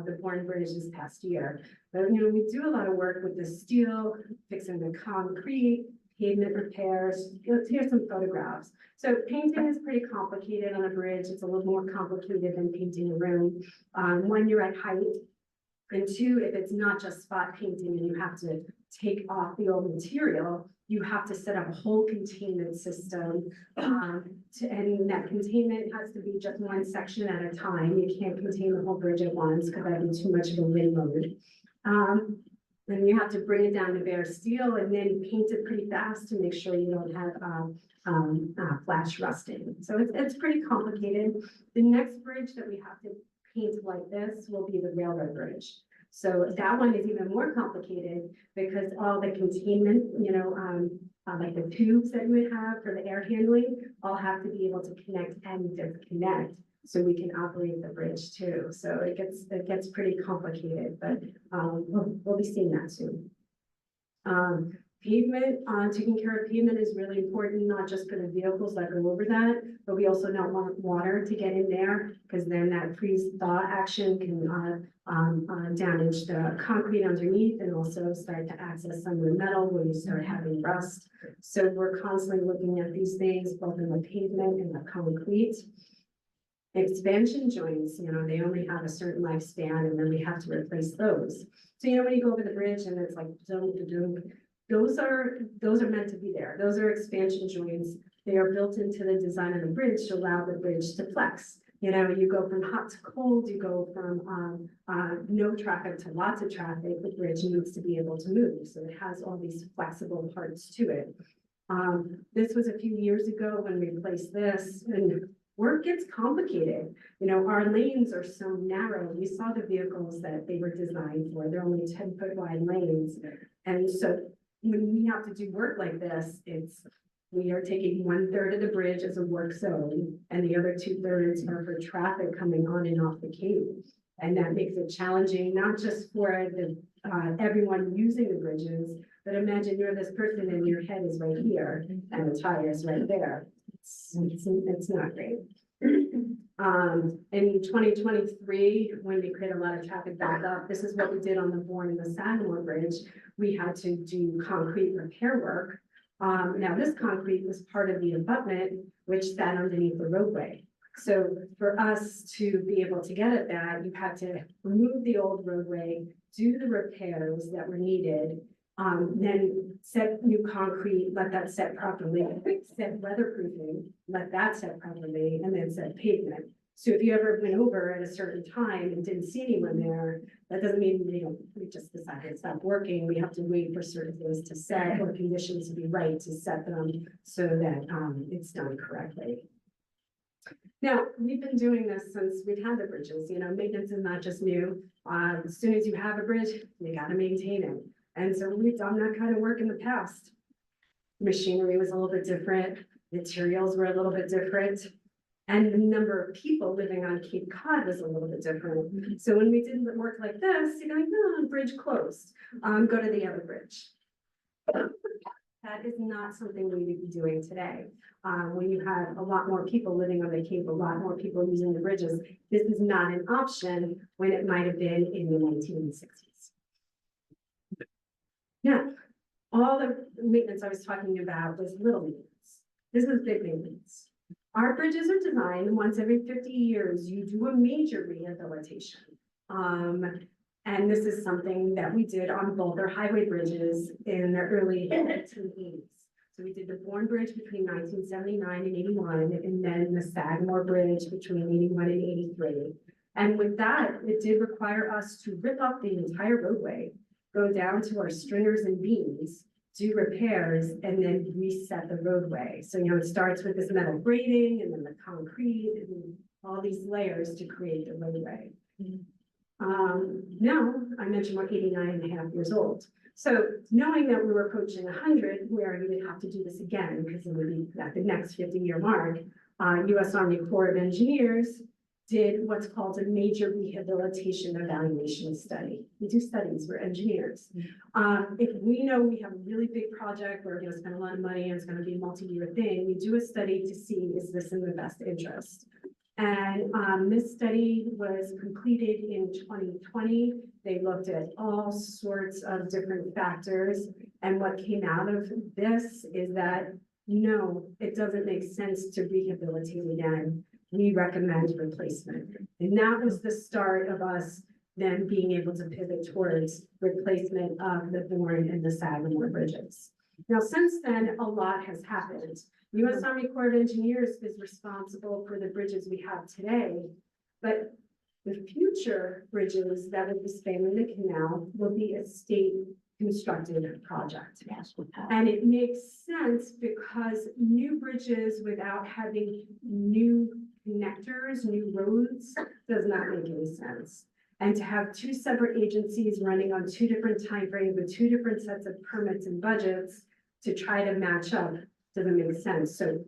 the Bourne Bridge this past year. But we do a lot of work with the steel, fixing the concrete, pavement repairs. Here's some photographs. So painting is pretty complicated on a bridge. It's a little more complicated than painting a room. One, you're at height. And 2, if it's not just spot painting and you have to take off the old material, you have to set up a whole containment system. And that containment has to be just one section at a time. You can't contain the whole bridge at once because that'd be too much of a wind load. Then you have to bring it down to bare steel and then paint it pretty fast to make sure you don't have flash rusting. So it's pretty complicated. The next bridge that we have to paint like this will be the railroad bridge. So that one is even more complicated because all the containment, like the tubes that you would have for the air handling, all have to be able to connect and disconnect so we can operate the bridge too. So it gets pretty complicated, but we'll be seeing that soon. Pavement, taking care of pavement is really important, not just for the vehicles that go over that, but we also don't want water to get in there because then that freeze-thaw action can damage the concrete underneath and also start to access some of the metal where you start having rust. So we're constantly looking at these things, both in the pavement and the concrete. Expansion joints, they only have a certain lifespan and then we have to replace those. So, when you go over the bridge and it's like, those are meant to be there. Those are expansion joints. They are built into the design of the bridge to allow the bridge to flex. You go from hot to cold, you go from no traffic to lots of traffic. The bridge needs to be able to move. So it has all these flexible parts to it. This was a few years ago when we replaced this, and work gets complicated. Our lanes are so narrow. We saw the vehicles that they were designed for. They're only 10-foot wide lanes. And so when we have to do work like this, we are taking 1/3 of the bridge as a work zone and the other 2/3 are for traffic coming on and off the Cape. And that makes it challenging, not just for everyone using the bridges, but imagine you're this person and your head is right here and the tire is right there. It's not great. In 2023, when we create a lot of traffic back up, this is what we did on the Bourne and the Sagamore Bridge. We had to do concrete repair work. Now this concrete was part of the abutment, which sat underneath the roadway. So for us to be able to get at that, you had to remove the old roadway, do the repairs that were needed, then set new concrete, let that set properly, set weatherproofing, let that set properly, and then set pavement. So if you ever went over at a certain time and didn't see anyone there, that doesn't mean, we just decided to stop working. We have to wait for certain things to set or conditions to be right to set them so that it's done correctly. Now, we've been doing this since we've had the bridges, maintenance is not just new. As soon as you have a bridge, you got to maintain it. And so we've done that kind of work in the past. Machinery was a little bit different, materials were a little bit different, and the number of people living on Cape Cod was a little bit different. So when we did work like this, you're like, no, bridge closed, go to the other bridge. That is not something we would be doing today. When you have a lot more people living on the Cape, a lot more people using the bridges, this is not an option when it might have been in the 1960s. Now, all the maintenance I was talking about was little maintenance. This is big maintenance. Our bridges are designed once every 50 years, you do a major rehabilitation. And this is something that we did on both our highway bridges in the early 1980s. So we did the Bourne Bridge between 1979 and 81, and then the Sagamore Bridge between 81 and 83. And with that, it did require us to rip up the entire roadway, go down to our stringers and beams, do repairs, and then reset the roadway. So, it starts with this metal grating and then the concrete and all these layers to create the roadway. Now, I mentioned we're 89 and a half years old. So knowing that we were approaching 100, where you would have to do this again, because it would be at the next 50-year mark, U.S. Army Corps of Engineers did what's called a major rehabilitation evaluation study. We do studies, we're engineers. If we know we have a really big project, we're going to spend a lot of money and it's going to be a multi-year thing, we do a study to see, is this in the best interest? And this study was completed in 2020. They looked at all sorts of different factors. And what came out of this is that, no, it doesn't make sense to rehabilitate again. We recommend replacement. And that was the start of us then being able to pivot towards replacement of the Bourne and the Sagamore bridges. Now, since then, a lot has happened. U.S. Army Corps of Engineers is responsible for the bridges we have today, but the future bridges that will be spanning the canal will be a state constructed project. Yes, we have. And it makes sense because new bridges without having new connectors, new roads, does not make any sense. And to have two separate agencies running on two different timeframes with two different sets of permits and budgets to try to match up doesn't make sense. So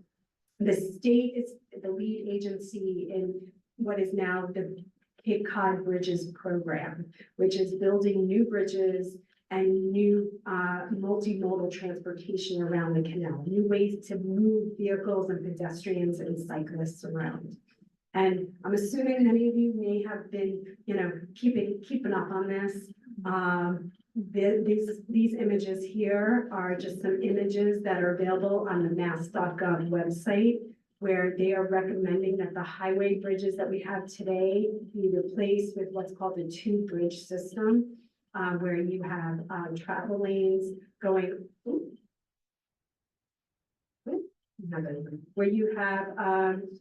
the state is the lead agency in what is now the Cape Cod Bridges Program, which is building new bridges and new multimodal transportation around the canal, new ways to move vehicles and pedestrians and cyclists around. And I'm assuming many of you may have been, keeping up on this. These images here are just some images that are available on the mass.gov website, where they are recommending that the highway bridges that we have today be replaced with what's called a two-bridge system, where you have travel lanes going, where you have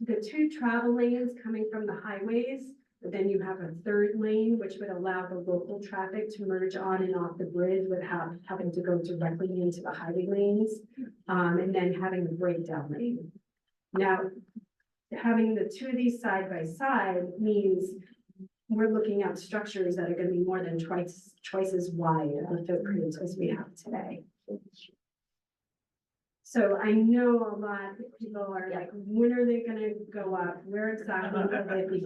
the two travel lanes coming from the highways, but then you have a third lane, which would allow the local traffic to merge on and off the bridge without having to go directly into the highway lanes, and then having the breakdown lane. Now, having the two of these side by side means we're looking at structures that are going to be more than twice as wide of a footprint as we have today. So I know a lot of people are like, when are they gonna go up? Where exactly will they be?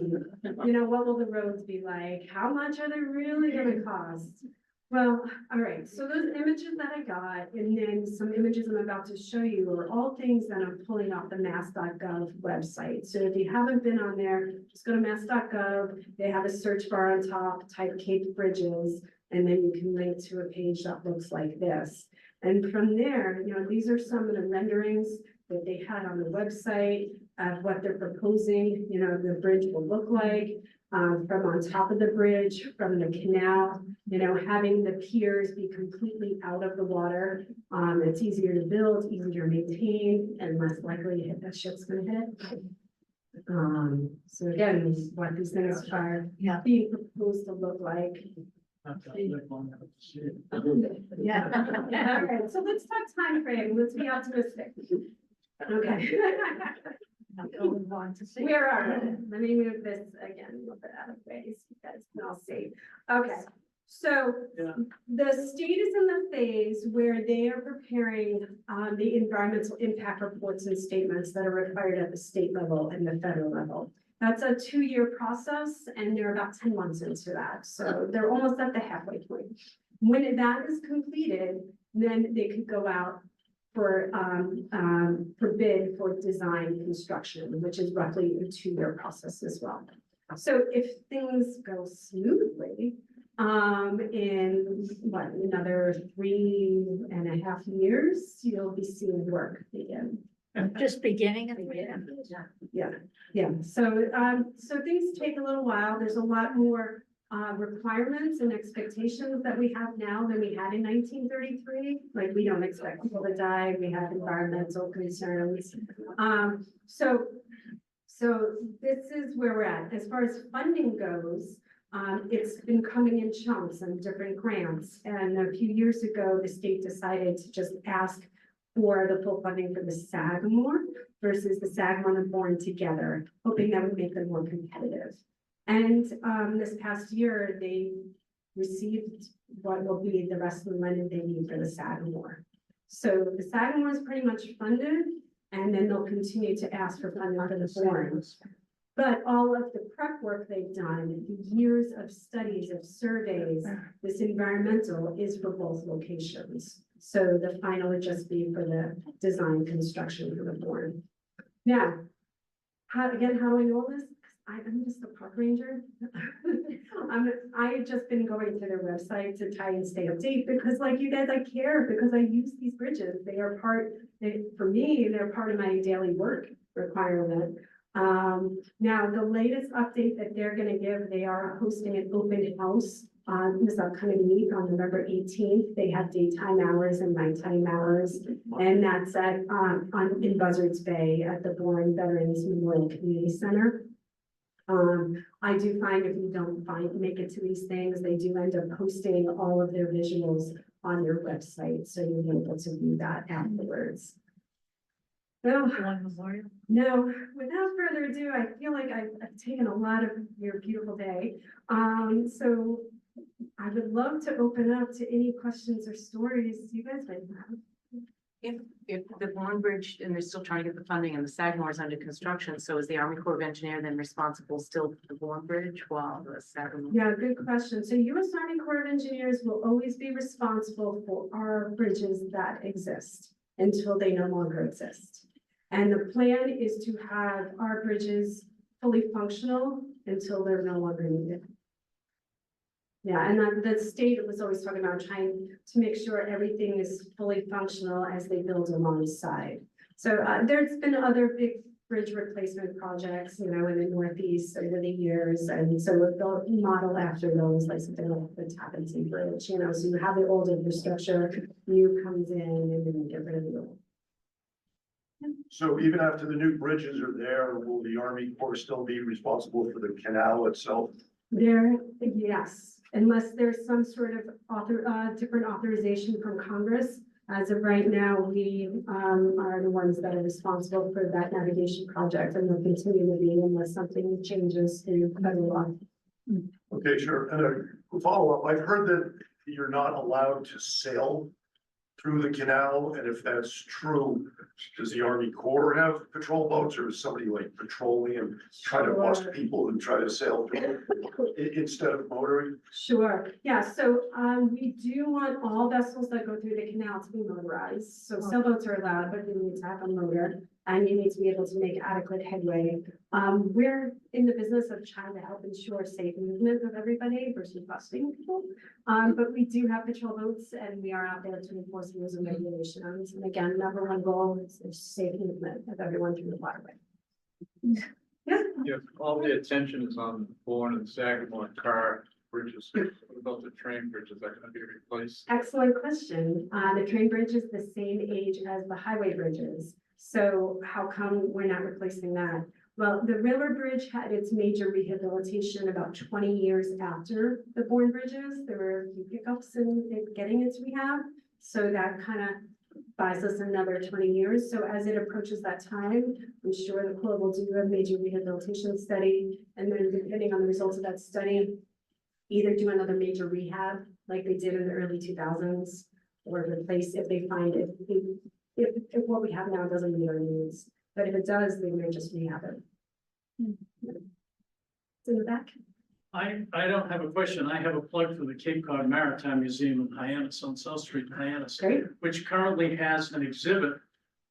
What will the roads be like? How much are they really gonna cost? Well, all right, so those images that I got, and then some images I'm about to show you are all things that I'm pulling off the mass.gov website. So if you haven't been on there, just go to mass.gov. They have a search bar on top, type Cape Bridges, and then you can link to a page that looks like this. And from there, these are some of the renderings that they had on the website of what they're proposing, the bridge will look like, from on top of the bridge, from the canal, having the piers be completely out of the water. It's easier to build, easier to maintain, and less likely to hit that ship's gonna hit. So again, what these things are being proposed to look like. Yeah. All right, so let's talk time frame. Let's be optimistic. Okay. Where are we? Let me move this again a little bit out of the way so you guys can all see. Okay, so the state is in the phase where they are preparing the environmental impact reports and statements that are required at the state level and the federal level. That's a 2-year process, and they're about 10 months into that. So they're almost at the halfway point. When that is completed, then they could go out for bid for design construction, which is roughly a 2-year process as well. So if things go smoothly, in another 3.5 years, you'll be seeing work begin. Just beginning at the end. Yeah. So things take a little while. There's a lot more requirements and expectations that we have now than we had in 1933. Like, we don't expect people to die. We have environmental concerns. So this is where we're at. As far as funding goes, it's been coming in chunks and different grants. And a few years ago, the state decided to just ask for the full funding for the Sagamore versus the Sagamore and Bourne together, hoping that would make them more competitive. And this past year, they received what will be the rest of the money they need for the Sagamore. So the Sagamore is pretty much funded, and then they'll continue to ask for funding for the Bourne. But all of the prep work they've done, years of studies, of surveys, this environmental is for both locations. So the final would just be for the design construction for the Bourne. Now, how do I know this? I'm just a park ranger. I've just been going to their website to try and stay updated because, like you guys, I care because I use these bridges. For me, they're part of my daily work requirement. Now, the latest update that they're gonna give, they are hosting an open house on this upcoming week on November 18th. They have daytime hours and nighttime hours, and that's at, in Buzzards Bay at the Bourne Veterans Memorial Community Center. I do find if you don't make it to these things, they do end up posting all of their visuals on their website, so you'll be able to view that afterwards. So, One memorial. no, without further ado, I feel like I've taken a lot of your beautiful day. So I would love to open up to any questions or stories you guys might have. If the Bourne Bridge, and they're still trying to get the funding and the Sagamore is under construction, so is the Army Corps of Engineer then responsible still for the Bourne Bridge while the Sagamore? Yeah, good question. So U.S. Army Corps of Engineers will always be responsible for our bridges that exist until they no longer exist. And the plan is to have our bridges fully functional until they're no longer needed. Yeah, and then the state was always talking about trying to make sure everything is fully functional as they build alongside. So there's been other big bridge replacement projects, you know, in the Northeast over the years. And so they'll model after those, like something like the Tappan Zee Bridge, you know, so you have the old infrastructure, new comes in and then you get rid of the old. So even after the new bridges are there, will the Army Corps still be responsible for the canal itself? Yes, unless there's some sort of different authorization from Congress. As of right now, we are the ones that are responsible for that navigation project and will continue to be unless something changes in federal law. Okay, sure. And a follow-up, I've heard that you're not allowed to sail through the canal, and if that's true, does the Army Corps have patrol boats, or is somebody like patrolling and trying to bust people and try to sail through instead of motoring? Sure, yeah, so we do want all vessels that go through the canal to be motorized. So sailboats are allowed, but you need to have a motor and you need to be able to make adequate headway. We're in the business of trying to help ensure safe movement of everybody versus busting people. But we do have patrol boats and we are out there to enforce rules and regulations. And again, number one goal is safe movement of everyone through the waterway. Yeah. Yes, all the attention is on the Bourne and Sagamore car bridges. What about the train bridges? Are going to be replaced? Excellent question. The train bridge is the same age as the highway bridges. So how come we're not replacing that? Well, the River Bridge had its major rehabilitation about 20 years after the Bourne bridges. There were a few hiccups in getting its rehab. So that kind of buys us another 20 years. So as it approaches that time, I'm sure the Corps will do a major rehabilitation study. And then depending on the results of that study, either do another major rehab like they did in the early 2000s, or replace if they find it. If what we have now doesn't meet our needs, but if it does, they may just rehab it. It's in the back. I don't have a question. I have a plug for the Cape Cod Maritime Museum in Hyannis on South Street in Hyannis, Great. which currently has an exhibit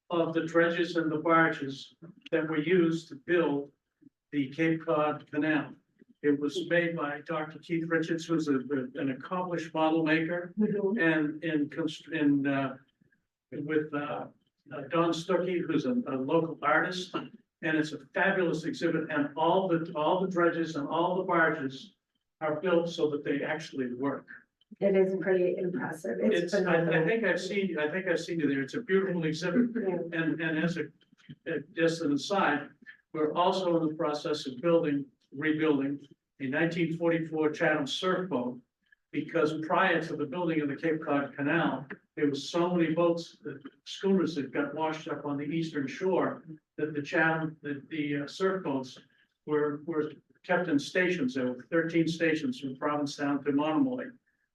of the dredges and the barges that were used to build the Cape Cod Canal. It was made by Dr. Keith Richards, who's an accomplished model maker, and with Don Stuckey, who's a local artist. And it's a fabulous exhibit, and all the dredges and all the barges are built so that they actually work. It is pretty impressive. It's I phenomenal. think I've seen you there. It's a beautiful exhibit. Yeah. And as just an aside, we're also in the process of rebuilding a 1944 Chatham surf boat, because prior to the building of the Cape Cod Canal, there was so many boats, schooners that got washed up on the eastern shore, that the surf boats were kept in stations. There were 13 stations from Provincetown to Monomoy.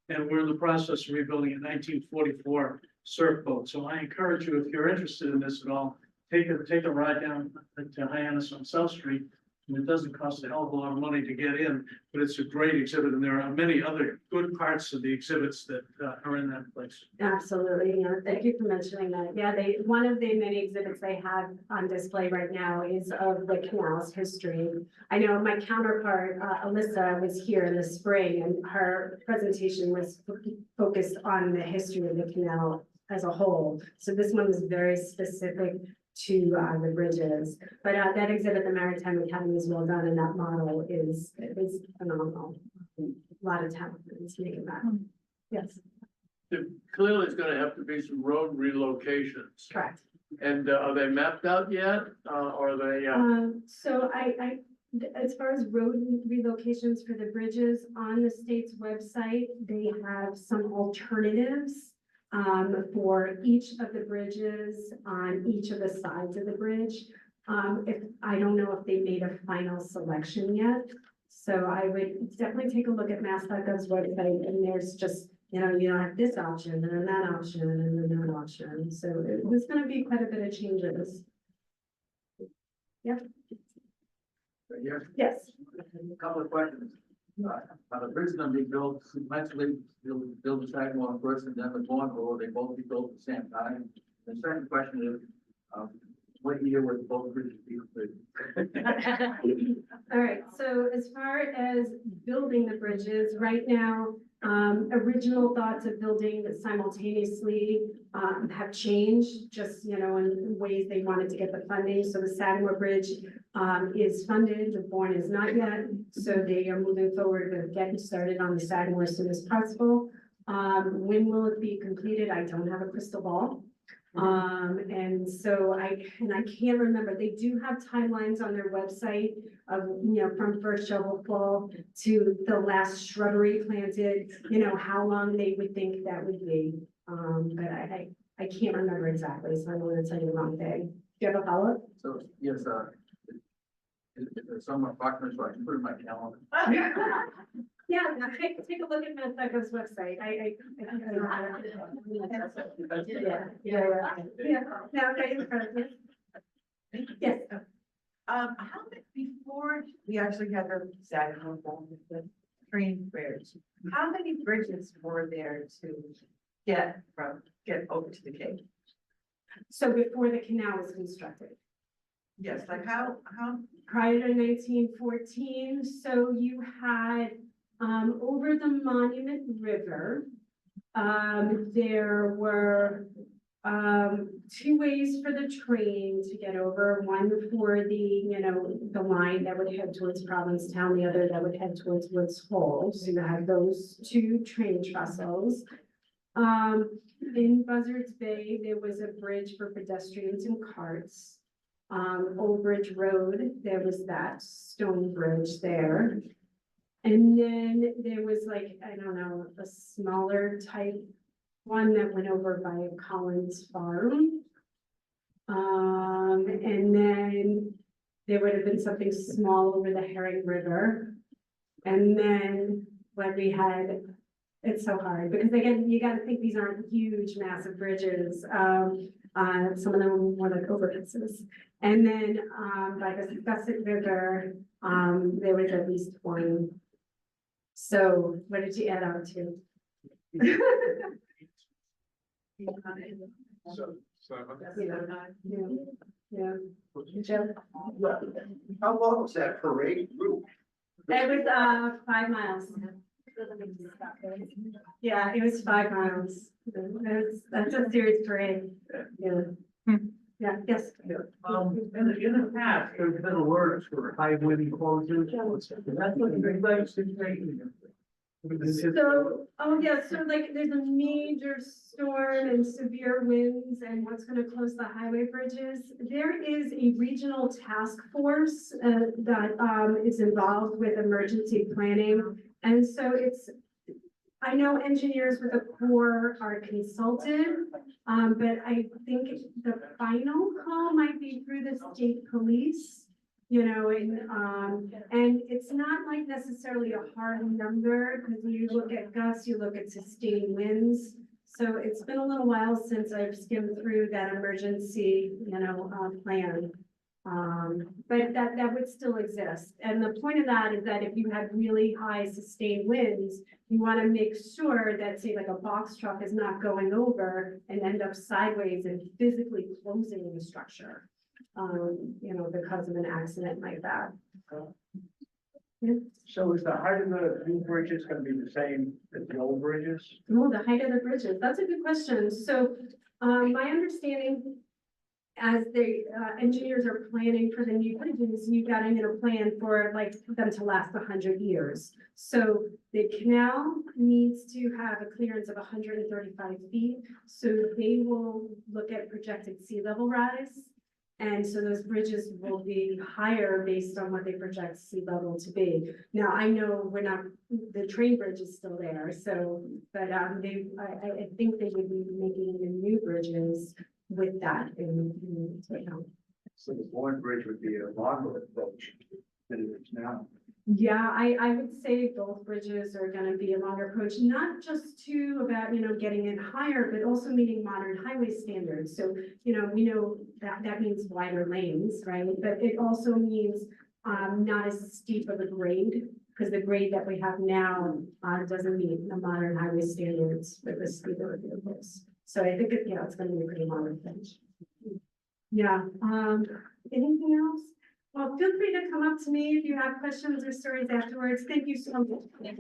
And we're in the process of rebuilding a 1944 surf boat. So I encourage you, if you're interested in this at all, take a ride down to Hyannis on South Street. And it doesn't cost a hell of a lot of money to get in, but it's a great exhibit, and there are many other good parts of the exhibits that are in that place. Absolutely. Yeah. Thank you for mentioning that. Yeah, one of the many exhibits they have on display right now is of the canal's history. I know my counterpart, Alyssa, was here in the spring, and her presentation was focused on the history of the canal as a whole. So this one was very specific to, the bridges. But, that exhibit, the Maritime Academy, is well done, and that model is phenomenal. A lot of talent is making that. Yes, There clearly is gonna have to be some road relocations. correct. And are they mapped out yet? Or are they, So as far as road relocations for the bridges, on the state's website, they have some alternatives for each of the bridges on each of the sides of the bridge. I don't know if they made a final selection yet. So I would definitely take a look at mass.gov's website, and there's just, you don't have this option, and then that option, and then that option. So there's gonna be quite a bit of changes. Yeah, Yes. a couple of questions. The bridge is gonna be built sequentially, build the sidewalk first and then the bond, or they both be built at the same time? The second question is, what year would both bridges be completed? All right, so as far as building the bridges, right now, original thoughts of building simultaneously have changed, just, in ways they wanted to get the funding. So the Sagamore Bridge is funded, the Bourne is not yet. So they are moving forward with getting started on the Sagamore as soon as possible. When will it be completed? I don't have a crystal ball. And so I can't remember, they do have timelines on their website of, from first shovelful to the last shrubbery planted, how long they would think that would be. But I can't remember exactly, so I don't want to tell you the wrong thing. Do you have a follow-up? So, yes, is there some approximate, so I can put it in my calendar? Yeah, take a look at Mass.gov's website. Yeah. No, okay, in front of you. Yes. How many, before we actually had the Sagamore Bowl, the train bridge, how many bridges were there to get over to the Cape? So before the canal was constructed. Yes, like how, Prior to 1914, so you had, over the Monument River, there were, two ways for the train to get over, one for the line that would head towards Provincetown, the other that would head towards Woods Hole. So you had those two train trestles. In Buzzards Bay, there was a bridge for pedestrians and carts. Old Bridge Road, there was that stone bridge there. And then there was I don't know, a smaller type one that went over by Collins Farm. And then there would have been something small over the Herring River. And then when we had, it's so hard, because again, you gotta think these aren't huge, massive bridges. Some of them were more like overpasses. And then, by the Gusset River, there was at least one. So what did you add on to? Yeah. Joe? How long was that parade route? It was, 5 miles. Yeah, it was 5 miles. That's a serious parade. Yeah. Yeah, yes. In the past, there's been alerts for high wind closures. That's what the regs is taking. So, so there's a major storm and severe winds and what's gonna close the highway bridges. There is a regional task force that is involved with emergency planning. And so I know engineers with a Corps are consulted, but I think the final call might be through the state police. And it's not necessarily a hard number, because you look at gusts, you look at sustained winds. So it's been a little while since I've skimmed through that emergency, plan. But that would still exist. And the point of that is that if you have really high sustained winds, you want to make sure that, say, like a box truck is not going over and end up sideways and physically closing the structure. Because of an accident like that. So is the height of the new bridges gonna be the same as the old bridges? Oh, the height of the bridges, that's a good question. So, my understanding as the engineers are planning for the new bridges, you gotta, plan for like them to last 100 years. So the canal needs to have a clearance of 135 feet, so they will look at projected sea level rise. And so those bridges will be higher based on what they project sea level to be. Now, I know the train bridge is still there, so, but I think they would be making the new bridges with that in account. So the Bourne Bridge would be a longer approach than it is now. Yeah, I would say both bridges are gonna be a longer approach, not just to about, getting it higher, but also meeting modern highway standards. So, we know that means wider lanes, right? But it also means not as steep of a grade, because the grade that we have now doesn't meet the modern highway standards with the speed of vehicles. So I think it's gonna be a pretty modern thing. Yeah, anything else? Well, feel free to come up to me if you have questions or stories afterwards. Thank you so much.